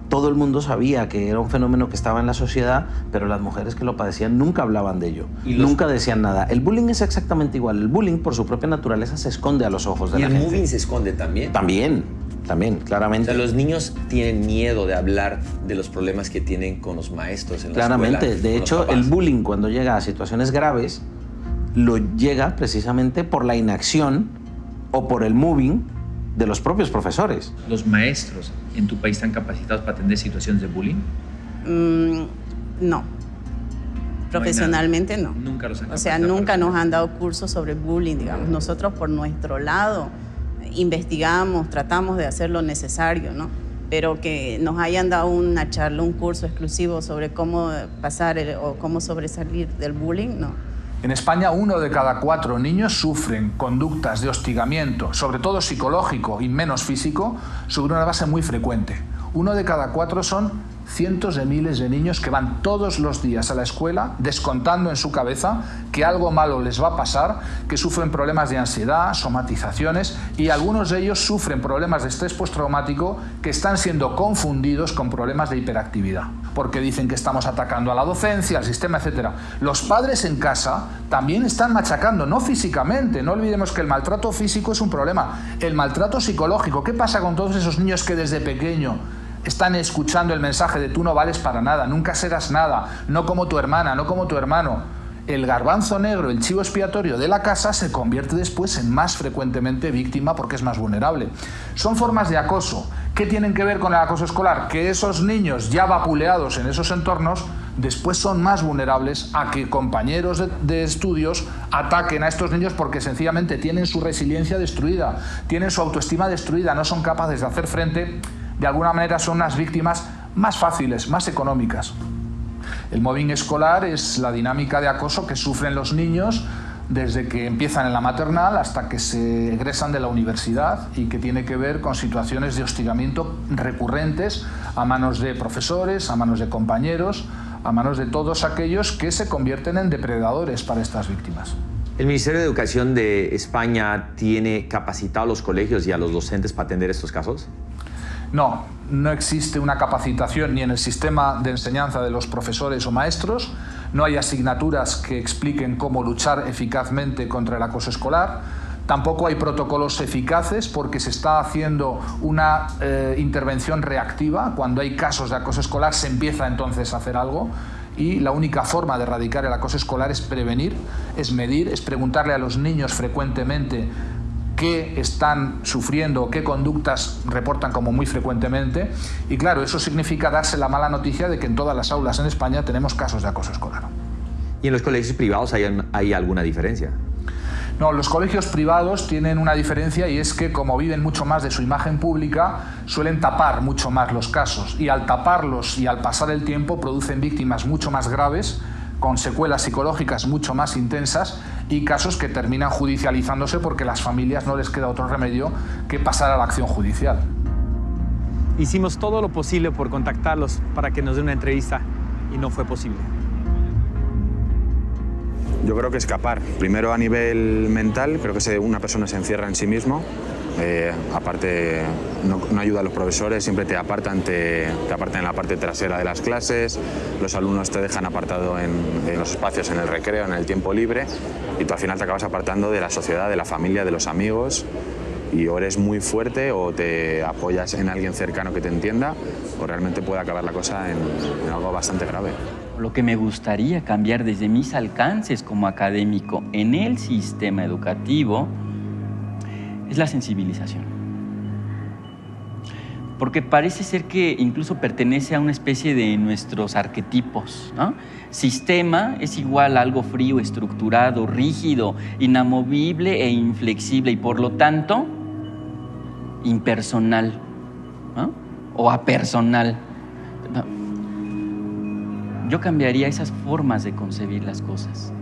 todo el mundo sabía que era un fenómeno que estaba en la sociedad, pero las mujeres que lo padecían nunca hablaban de ello, nunca decían nada. El bullying es exactamente igual, el bullying por su propia naturaleza se esconde a los ojos de la gente. ¿Y el mobbing se esconde también? También, claramente. O sea, los niños tienen miedo de hablar de los problemas que tienen con los maestros en la claramente. escuela. De hecho, el bullying cuando llega a situaciones graves, lo llega precisamente por la inacción o por el moving de los propios profesores. ¿Los maestros en tu país están capacitados para atender situaciones de bullying? No. Profesionalmente no. Nunca los han capacitado. O sea, nunca nos han dado cursos sobre bullying, digamos. Nosotros por nuestro lado investigamos, tratamos de hacer lo necesario, ¿no? Pero que nos hayan dado una charla, un curso exclusivo sobre cómo pasar o cómo sobresalir del bullying, no. En España, 1 de cada 4 niños sufren conductas de hostigamiento, sobre todo psicológico y menos físico, sobre una base muy frecuente. 1 de cada 4 son cientos de miles de niños que van todos los días a la escuela descontando en su cabeza que algo malo les va a pasar, que sufren problemas de ansiedad, somatizaciones, y algunos de ellos sufren problemas de estrés postraumático que están siendo confundidos con problemas de hiperactividad, porque dicen que estamos atacando a la docencia, al sistema, etc. Los padres en casa también están machacando, no físicamente, no olvidemos que el maltrato físico es un problema, el maltrato psicológico. ¿Qué pasa con todos esos niños que desde pequeño están escuchando el mensaje de tú no vales para nada, nunca serás nada, no como tu hermana, no como tu hermano? El garbanzo negro, el chivo expiatorio de la casa, se convierte después en más frecuentemente víctima porque es más vulnerable. Son formas de acoso. ¿Qué tienen que ver con el acoso escolar? Que esos niños ya vapuleados en esos entornos después son más vulnerables a que compañeros de estudios ataquen a estos niños porque sencillamente tienen su resiliencia destruida, tienen su autoestima destruida, no son capaces de hacer frente. De alguna manera son unas víctimas más fáciles, más económicas. El mobbing escolar es la dinámica de acoso que sufren los niños desde que empiezan en la maternal hasta que se egresan de la universidad, y que tiene que ver con situaciones de hostigamiento recurrentes a manos de profesores, a manos de compañeros, a manos de todos aquellos que se convierten en depredadores para estas víctimas. ¿El Ministerio de Educación de España tiene capacitado a los colegios y a los docentes para atender estos casos? No, no existe una capacitación ni en el sistema de enseñanza de los profesores o maestros, no hay asignaturas que expliquen cómo luchar eficazmente contra el acoso escolar, tampoco hay protocolos eficaces porque se está haciendo una intervención reactiva. Cuando hay casos de acoso escolar se empieza entonces a hacer algo, y la única forma de erradicar el acoso escolar es prevenir, es medir, es preguntarle a los niños frecuentemente qué están sufriendo, qué conductas reportan como muy frecuentemente, y claro, eso significa darse la mala noticia de que en todas las aulas en España tenemos casos de acoso escolar. ¿Y en los colegios privados hay alguna diferencia? No, los colegios privados tienen una diferencia, y es que como viven mucho más de su imagen pública, suelen tapar mucho más los casos, y al taparlos y al pasar el tiempo producen víctimas mucho más graves, con secuelas psicológicas mucho más intensas, y casos que terminan judicializándose porque a las familias no les queda otro remedio que pasar a la acción judicial. Hicimos todo lo posible por contactarlos para que nos den una entrevista y no fue posible. Yo creo que escapar. Primero a nivel mental, creo que una persona se encierra en sí mismo. Aparte, no ayuda a los profesores, siempre te apartan en la parte trasera de las clases, los alumnos te dejan apartado en los espacios, en el recreo, en el tiempo libre, y tú al final te acabas apartando de la sociedad, de la familia, de los amigos, y o eres muy fuerte o te apoyas en alguien cercano que te entienda, o realmente puede acabar la cosa en algo bastante grave. Lo que me gustaría cambiar desde mis alcances como académico en el sistema educativo es la sensibilización. Porque parece ser que incluso pertenece a una especie de nuestros arquetipos, ¿no? Sistema es igual a algo frío, estructurado, rígido, inamovible e inflexible, y por lo tanto impersonal, ¿no? O apersonal. Yo cambiaría esas formas de concebir las cosas.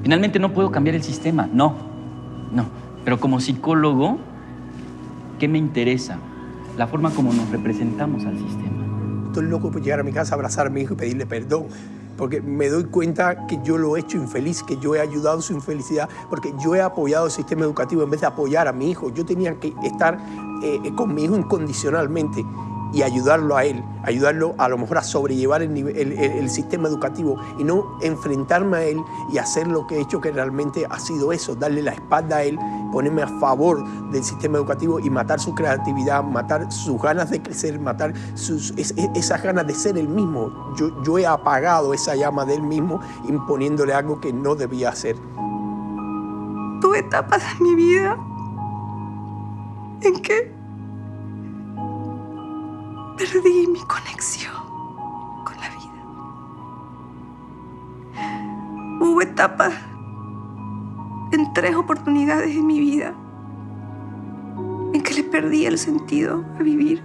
Finalmente no puedo cambiar el sistema, no. Pero como psicólogo, ¿qué me interesa? La forma como nos representamos al sistema. Estoy loco por llegar a mi casa, abrazar a mi hijo y pedirle perdón, porque me doy cuenta que yo lo he hecho infeliz, que yo he ayudado su infelicidad, porque yo he apoyado el sistema educativo en vez de apoyar a mi hijo. Yo tenía que estar con mi hijo incondicionalmente y ayudarlo a él, ayudarlo a lo mejor a sobrellevar el sistema educativo y no enfrentarme a él y hacer lo que he hecho, que realmente ha sido eso, darle la espalda a él, ponerme a favor del sistema educativo y matar su creatividad, matar sus ganas de crecer, matar esas ganas de ser él mismo. Yo he apagado esa llama de él mismo imponiéndole algo que no debía hacer. Tuve etapas en mi vida en que perdí mi conexión con la vida. Hubo etapas en 3 oportunidades en mi vida en que le perdí el sentido a vivir.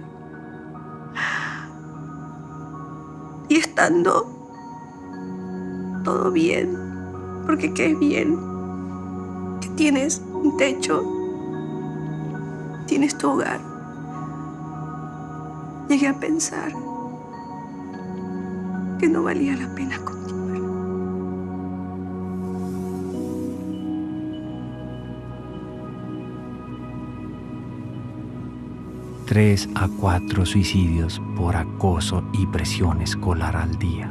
Y estando todo bien, porque ¿qué es bien? Que tienes un techo, tienes tu hogar. Llegué a pensar que no valía la pena continuar. 3 a 4 suicidios por acoso y presión escolar al día.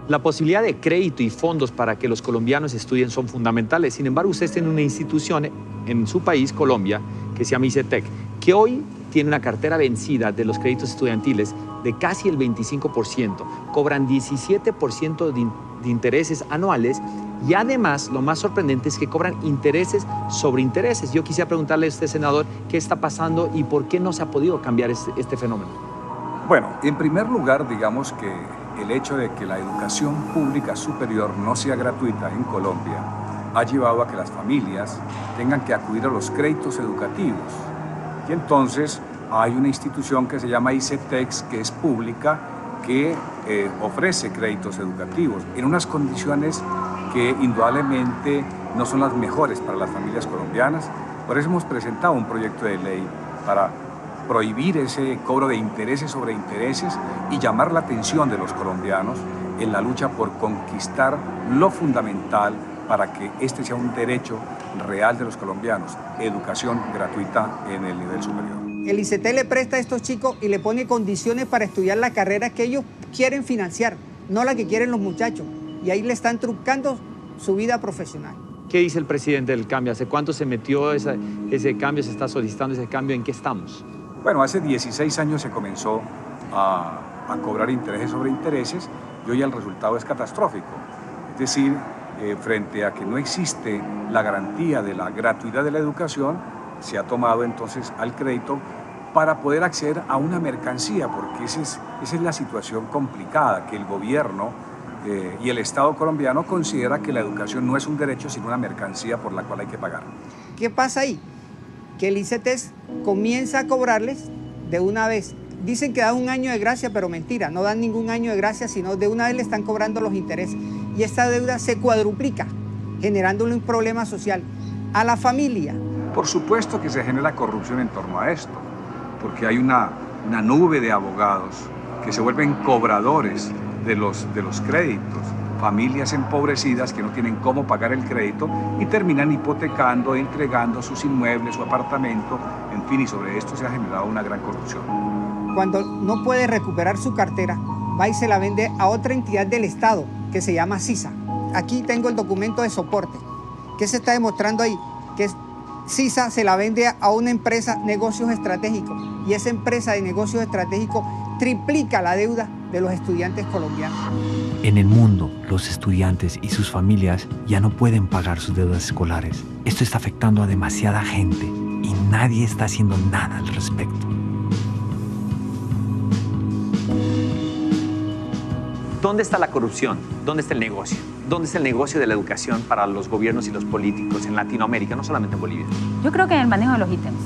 La posibilidad de crédito y fondos para que los colombianos estudien son fundamentales. Sin embargo, usted está en una institución en su país, Colombia, que se llama ICETEC, que hoy tiene una cartera vencida de los créditos estudiantiles de casi el 25%. Cobran 17% de intereses anuales y además, lo más sorprendente es que cobran intereses sobre intereses. Yo quisiera preguntarle a usted, senador, qué está pasando y por qué no se ha podido cambiar este fenómeno. Bueno, en primer lugar, digamos que el hecho de que la educación pública superior no sea gratuita en Colombia ha llevado a que las familias tengan que acudir a los créditos educativos. Y entonces hay una institución que se llama ICETEX, que es pública, que ofrece créditos educativos en unas condiciones que indudablemente no son las mejores para las familias colombianas. Por eso hemos presentado un proyecto de ley para prohibir ese cobro de intereses sobre intereses y llamar la atención de los colombianos en la lucha por conquistar lo fundamental para que este sea un derecho real de los colombianos, educación gratuita en el nivel superior. El ICETEC le presta a estos chicos y le pone condiciones para estudiar la carrera que ellos quieren financiar, no la que quieren los muchachos. Y ahí le están truncando su vida profesional. ¿Qué dice el presidente del cambio? ¿Hace cuánto se metió ese cambio? ¿Se está solicitando ese cambio? ¿En qué estamos? Bueno, hace 16 años se comenzó a cobrar intereses sobre intereses y hoy el resultado es catastrófico. Es decir, frente a que no existe la garantía de la gratuidad de la educación, se ha tomado entonces al crédito para poder acceder a una mercancía, porque esa es la situación complicada, que el gobierno y el Estado colombiano considera que la educación no es un derecho, sino una mercancía por la cual hay que pagar. ¿Qué pasa ahí? Que el ICETEX comienza a cobrarles de una vez. Dicen que dan un año de gracia, pero mentira, no dan ningún año de gracia, sino de una vez le están cobrando los intereses. Y esta deuda se cuadruplica, generándole un problema social a la familia. Por supuesto que se genera corrupción en torno a esto, porque hay una nube de abogados que se vuelven cobradores de los créditos, familias empobrecidas que no tienen cómo pagar el crédito y terminan hipotecando, entregando sus inmuebles, su apartamento, en fin, y sobre esto se ha generado una gran corrupción. Cuando no puede recuperar su cartera, va y se la vende a otra entidad del Estado que se llama CISA. Aquí tengo el documento de soporte. ¿Qué se está demostrando ahí? Que CISA se la vende a una empresa negocios estratégicos y esa empresa de negocios estratégicos triplica la deuda de los estudiantes colombianos. En el mundo, los estudiantes y sus familias ya no pueden pagar sus deudas escolares. Esto está afectando a demasiada gente y nadie está haciendo nada al respecto. ¿Dónde está la corrupción? ¿Dónde está el negocio? ¿Dónde está el negocio de la educación para los gobiernos y los políticos en Latinoamérica, no solamente en Bolivia? Yo creo que en el manejo de los ítems.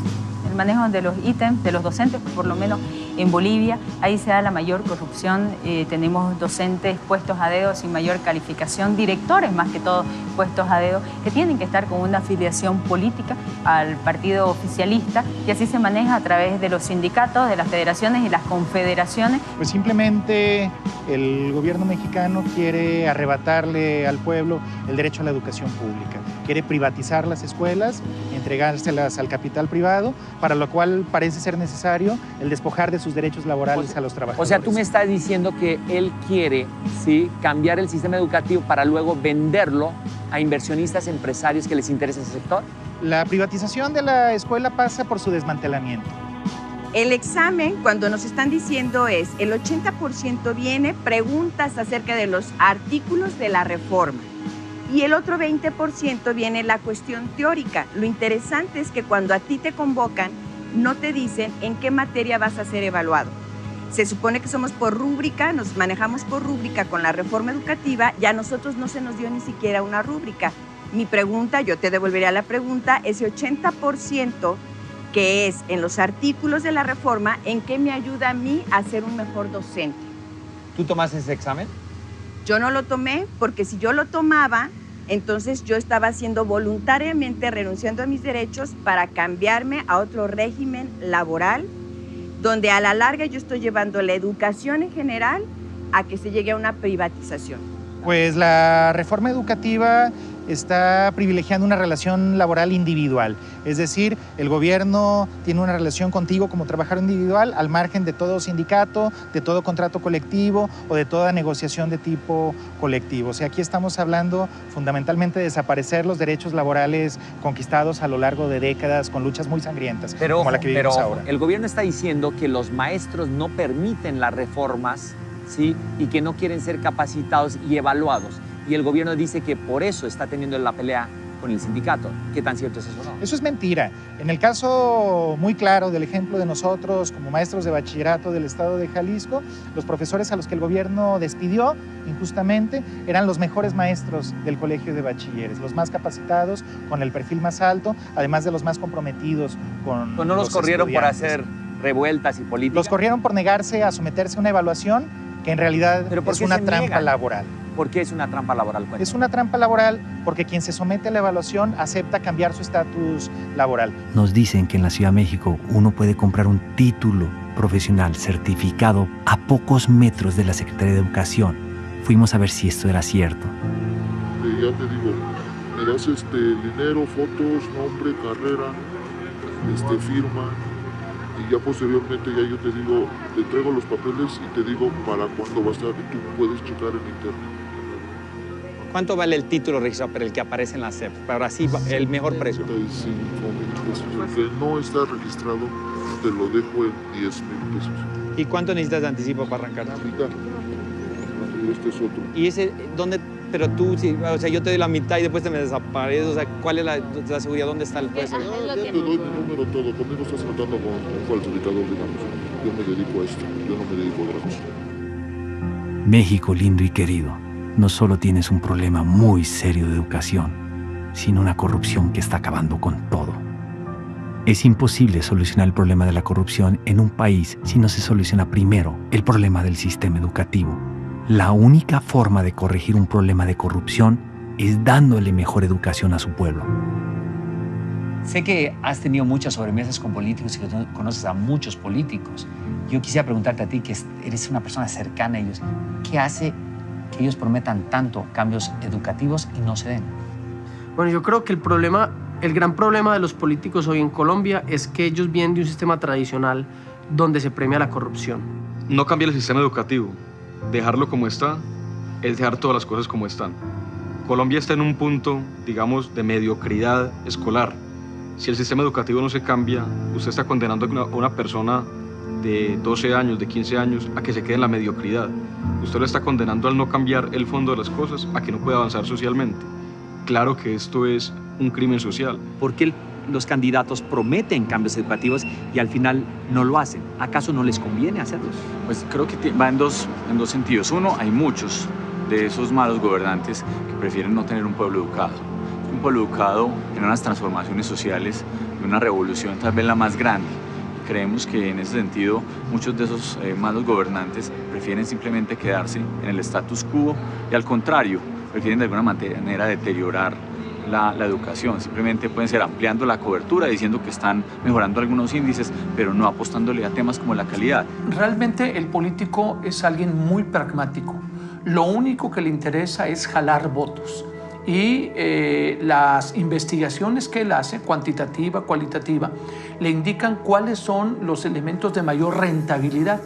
el manejo de los ítems, de los docentes, por lo menos en Bolivia, ahí se da la mayor corrupción. Tenemos docentes puestos a dedo sin mayor calificación, directores más que todo puestos a dedo, que tienen que estar con una afiliación política al partido oficialista, y así se maneja a través de los sindicatos, de las federaciones y las confederaciones. Pues simplemente el gobierno mexicano quiere arrebatarle al pueblo el derecho a la educación pública. Quiere privatizar las escuelas, entregárselas al capital privado, para lo cual parece ser necesario el despojar de sus derechos laborales a los trabajadores. O sea, tú me estás diciendo que él quiere, ¿sí?, cambiar el sistema educativo para luego venderlo a inversionistas, empresarios que les interesa ese sector. La privatización de la escuela pasa por su desmantelamiento. El examen, cuando nos están diciendo es, el 80% viene preguntas acerca de los artículos de la reforma y el otro 20% viene la cuestión teórica. Lo interesante es que cuando a ti te convocan, no te dicen en qué materia vas a ser evaluado. Se supone que somos por rúbrica, nos manejamos por rúbrica con la reforma educativa, y a nosotros no se nos dio ni siquiera una rúbrica. Mi pregunta, yo te devolvería la pregunta, ese 80% que es en los artículos de la reforma, ¿en qué me ayuda a mí a ser un mejor docente? ¿Tú tomaste ese examen? Yo no lo tomé porque si yo lo tomaba, entonces yo estaba haciendo voluntariamente, renunciando a mis derechos para cambiarme a otro régimen laboral, donde a la larga yo estoy llevando la educación en general a que se llegue a una privatización. Pues la reforma educativa está privilegiando una relación laboral individual. Es decir, el gobierno tiene una relación contigo como trabajador individual al margen de todo sindicato, de todo contrato colectivo o de toda negociación de tipo colectivo. O sea, aquí estamos hablando fundamentalmente de desaparecer los derechos laborales conquistados a lo largo de décadas con luchas muy sangrientas, como la que vivimos ahora. El gobierno está diciendo que los maestros no permiten las reformas, ¿sí?, y que no quieren ser capacitados y evaluados. Y el gobierno dice que por eso está teniendo la pelea con el sindicato. ¿Qué tan cierto es eso, no? Eso es mentira. En el caso muy claro del ejemplo de nosotros como maestros de bachillerato del estado de Jalisco, los profesores a los que el gobierno despidió injustamente eran los mejores maestros del colegio de bachilleres, los más capacitados, con el perfil más alto, además de los más comprometidos con ¿No los corrieron por hacer revueltas y políticas? Los corrieron por negarse a someterse a una evaluación que en realidad es una trampa laboral. ¿Por qué es una trampa laboral? Cuéntame. Es una trampa laboral porque quien se somete a la evaluación acepta cambiar su estatus laboral. Nos dicen que en la Ciudad de México uno puede comprar un título profesional certificado a pocos metros de la Secretaría de Educación. Fuimos a ver si esto era cierto. Ya te digo, me das dinero, fotos, nombre, carrera, firma, y ya posteriormente ya yo te digo, te traigo los papeles y te digo para cuándo va a estar, tú puedes checar en internet. ¿Cuánto vale el título registrado para el que aparece en la SEP? Para así el mejor precio. 35,000 pesos. El que no está registrado te lo dejo en 10,000 pesos. ¿Y cuánto necesitas de anticipo para arrancar? Mitad. Este es otro. ¿Y ese dónde? Pero tú, o sea, yo te doy la mitad y después te me desapareces. O sea, ¿cuál es la seguridad? ¿Dónde está el puesto? Ya te doy mi número todo. Conmigo estás tratando con un falsificador, digamos. Yo me dedico a esto. Yo no me dedico a otra cosa. México lindo y querido, no solo tienes un problema muy serio de educación, sino una corrupción que está acabando con todo. Es imposible solucionar el problema de la corrupción en un país si no se soluciona primero el problema del sistema educativo. La única forma de corregir un problema de corrupción es dándole mejor educación a su pueblo. Sé que has tenido muchas sobremesas con políticos y que conoces a muchos políticos. Yo quisiera preguntarte a ti, que eres una persona cercana a ellos, ¿qué hace que ellos prometan tanto cambios educativos y no se den? Bueno, yo creo que el gran problema de los políticos hoy en Colombia es que ellos vienen de un sistema tradicional donde se premia la corrupción. No cambiar el sistema educativo, dejarlo como está, es dejar todas las cosas como están. Colombia está en un punto, digamos, de mediocridad escolar. Si el sistema educativo no se cambia, usted está condenando a una persona de 12 años, de 15 años, a que se quede en la mediocridad. Usted lo está condenando al no cambiar el fondo de las cosas, a que no pueda avanzar socialmente. Claro que esto es un crimen social. ¿Por qué los candidatos prometen cambios educativos y al final no lo hacen? ¿Acaso no les conviene hacerlos? Pues creo que va en dos sentidos. Uno, hay muchos de esos malos gobernantes que prefieren no tener un pueblo educado. Un pueblo educado en unas transformaciones sociales de una revolución, tal vez la más grande. Creemos que en ese sentido muchos de esos malos gobernantes prefieren simplemente quedarse en el status quo y al contrario, prefieren de alguna manera deteriorar la educación. Simplemente pueden ser ampliando la cobertura, diciendo que están mejorando algunos índices, pero no apostándole a temas como la calidad. Realmente el político es alguien muy pragmático. Lo único que le interesa es jalar votos. Y las investigaciones que él hace, cuantitativa, cualitativa, le indican cuáles son los elementos de mayor rentabilidad.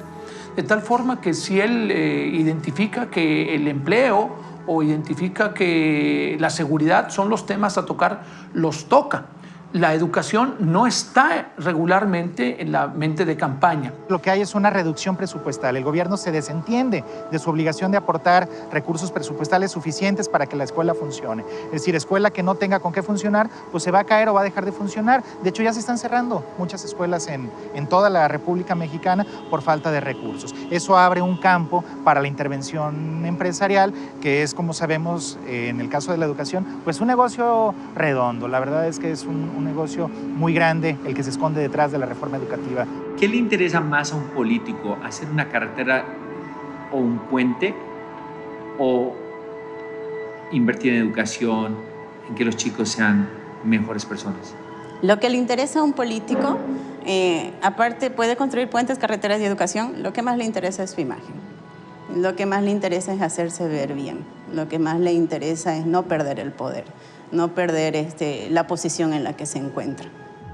De tal forma que si él identifica que el empleo o identifica que la seguridad son los temas a tocar, los toca. La educación no está regularmente en la mente de campaña. Lo que hay es una reducción presupuestal. El gobierno se desentiende de su obligación de aportar recursos presupuestales suficientes para que la escuela funcione. Es decir, escuela que no tenga con qué funcionar, pues se va a caer o va a dejar de funcionar. De hecho, ya se están cerrando muchas escuelas en toda la República Mexicana por falta de recursos. Eso abre un campo para la intervención empresarial, que es, como sabemos, en el caso de la educación, pues un negocio redondo. La verdad es que es un negocio muy grande el que se esconde detrás de la reforma educativa. ¿Qué le interesa más a un político? ¿Hacer una carretera o un puente? ¿O invertir en educación, en que los chicos sean mejores personas? Lo que le interesa a un político, aparte puede construir puentes, carreteras y educación, lo que más le interesa es su imagen. Lo que más le interesa es hacerse ver bien. Lo que más le interesa es no perder el poder, no perder la posición en la que se encuentra.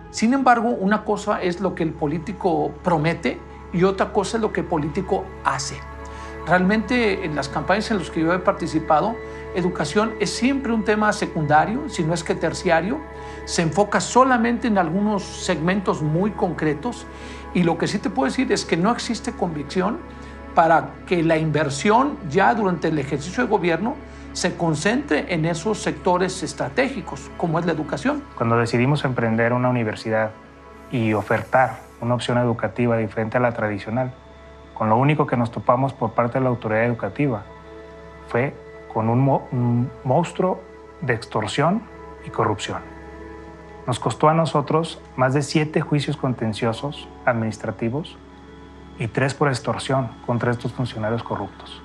Sin embargo, una cosa es lo que el político promete y otra cosa es lo que el político hace. Realmente en las campañas en las que yo he participado, educación es siempre un tema secundario, si no es que terciario. Se enfoca solamente en algunos segmentos muy concretos y lo que sí te puedo decir es que no existe convicción para que la inversión ya durante el ejercicio de gobierno se concentre en esos sectores estratégicos, como es la educación. Cuando decidimos emprender una universidad y ofertar una opción educativa diferente a la tradicional, con lo único que nos topamos por parte de la autoridad educativa fue con un monstruo de extorsión y corrupción. Nos costó a nosotros más de 7 juicios contenciosos administrativos y 3 por extorsión contra estos funcionarios corruptos.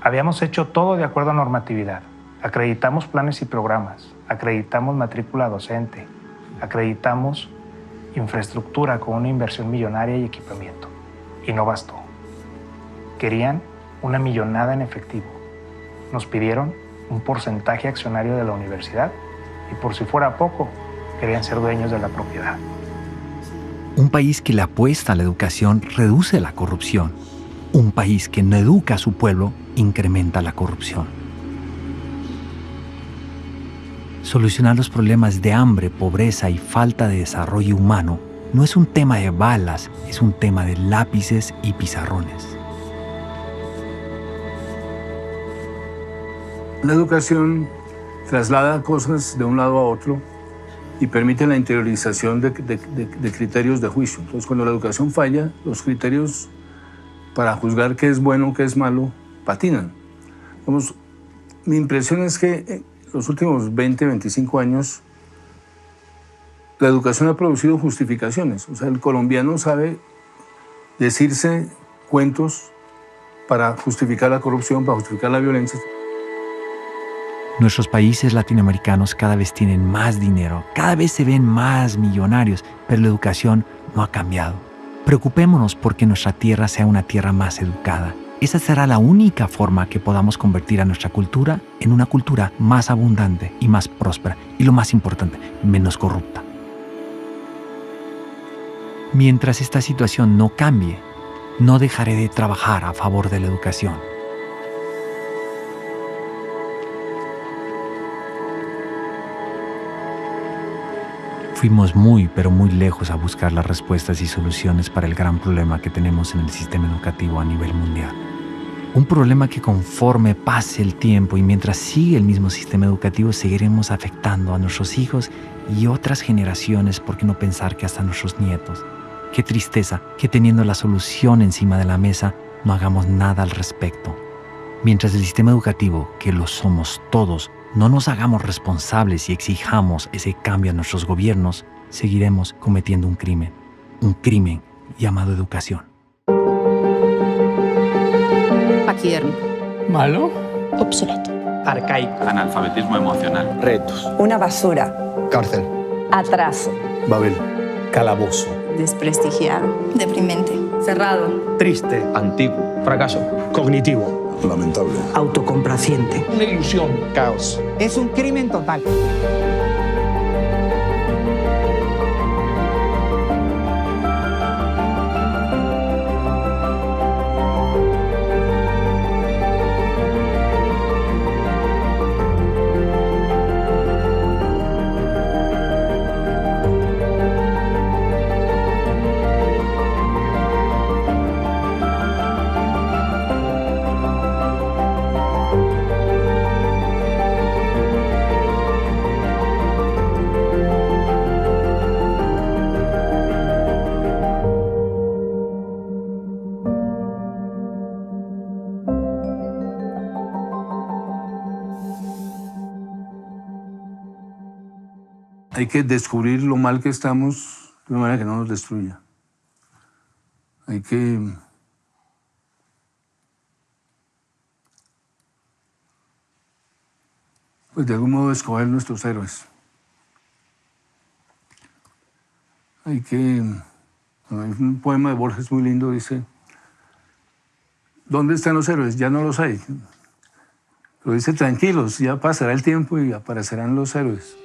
Habíamos hecho todo de acuerdo a normatividad. Acreditamos planes y programas, acreditamos matrícula docente, acreditamos infraestructura con una inversión millonaria y equipamiento. Y no bastó. Querían una millonada en efectivo. Nos pidieron un porcentaje accionario de la universidad y por si fuera poco, querían ser dueños de la propiedad. Un país que le apuesta a la educación reduce la corrupción. Un país que no educa a su pueblo incrementa la corrupción. Solucionar los problemas de hambre, pobreza y falta de desarrollo humano no es un tema de balas, es un tema de lápices y pizarrones. La educación traslada cosas de un lado a otro y permite la interiorización de criterios de juicio. Entonces, cuando la educación falla, los criterios para juzgar qué es bueno, qué es malo, patinan. Vamos, mi impresión es que en los últimos 20, 25 años, la educación ha producido justificaciones. O sea, el colombiano sabe decirse cuentos para justificar la corrupción, para justificar la violencia. Nuestros países latinoamericanos cada vez tienen más dinero, cada vez se ven más millonarios, pero la educación no ha cambiado. Preocupémonos porque nuestra tierra sea una tierra más educada. Esa será la única forma que podamos convertir a nuestra cultura en una cultura más abundante y más próspera, y lo más importante, menos corrupta. Mientras esta situación no cambie, no dejaré de trabajar a favor de la educación. Fuimos muy, pero muy lejos a buscar las respuestas y soluciones para el gran problema que tenemos en el sistema educativo a nivel mundial. Un problema que conforme pase el tiempo y mientras siga el mismo sistema educativo seguiremos afectando a nuestros hijos y otras generaciones, por qué no pensar que hasta nuestros nietos. Qué tristeza que teniendo la solución encima de la mesa no hagamos nada al respecto. Mientras el sistema educativo, que lo somos todos, no nos hagamos responsables y exijamos ese cambio a nuestros gobiernos, seguiremos cometiendo un crimen llamado educación. Paquidérmico. Malo. Obsoleto. Arcaico. Analfabetismo emocional. Retos. Una basura. Cárcel. Atraso. Babel. Calabozo. Desprestigiado. Deprimente. Cerrado. Triste. Antiguo. Fracaso. Cognitivo. Lamentable. Autocomplaciente. Una ilusión. Caos. Es un crimen total. Hay que descubrir lo mal que estamos de una manera que no nos destruya. Hay que de algún modo escoger nuestros héroes. Hay un poema de Borges muy lindo, dice: ¿dónde están los héroes? Ya no los hay. Pero dice: tranquilos, ya pasará el tiempo y aparecerán los héroes.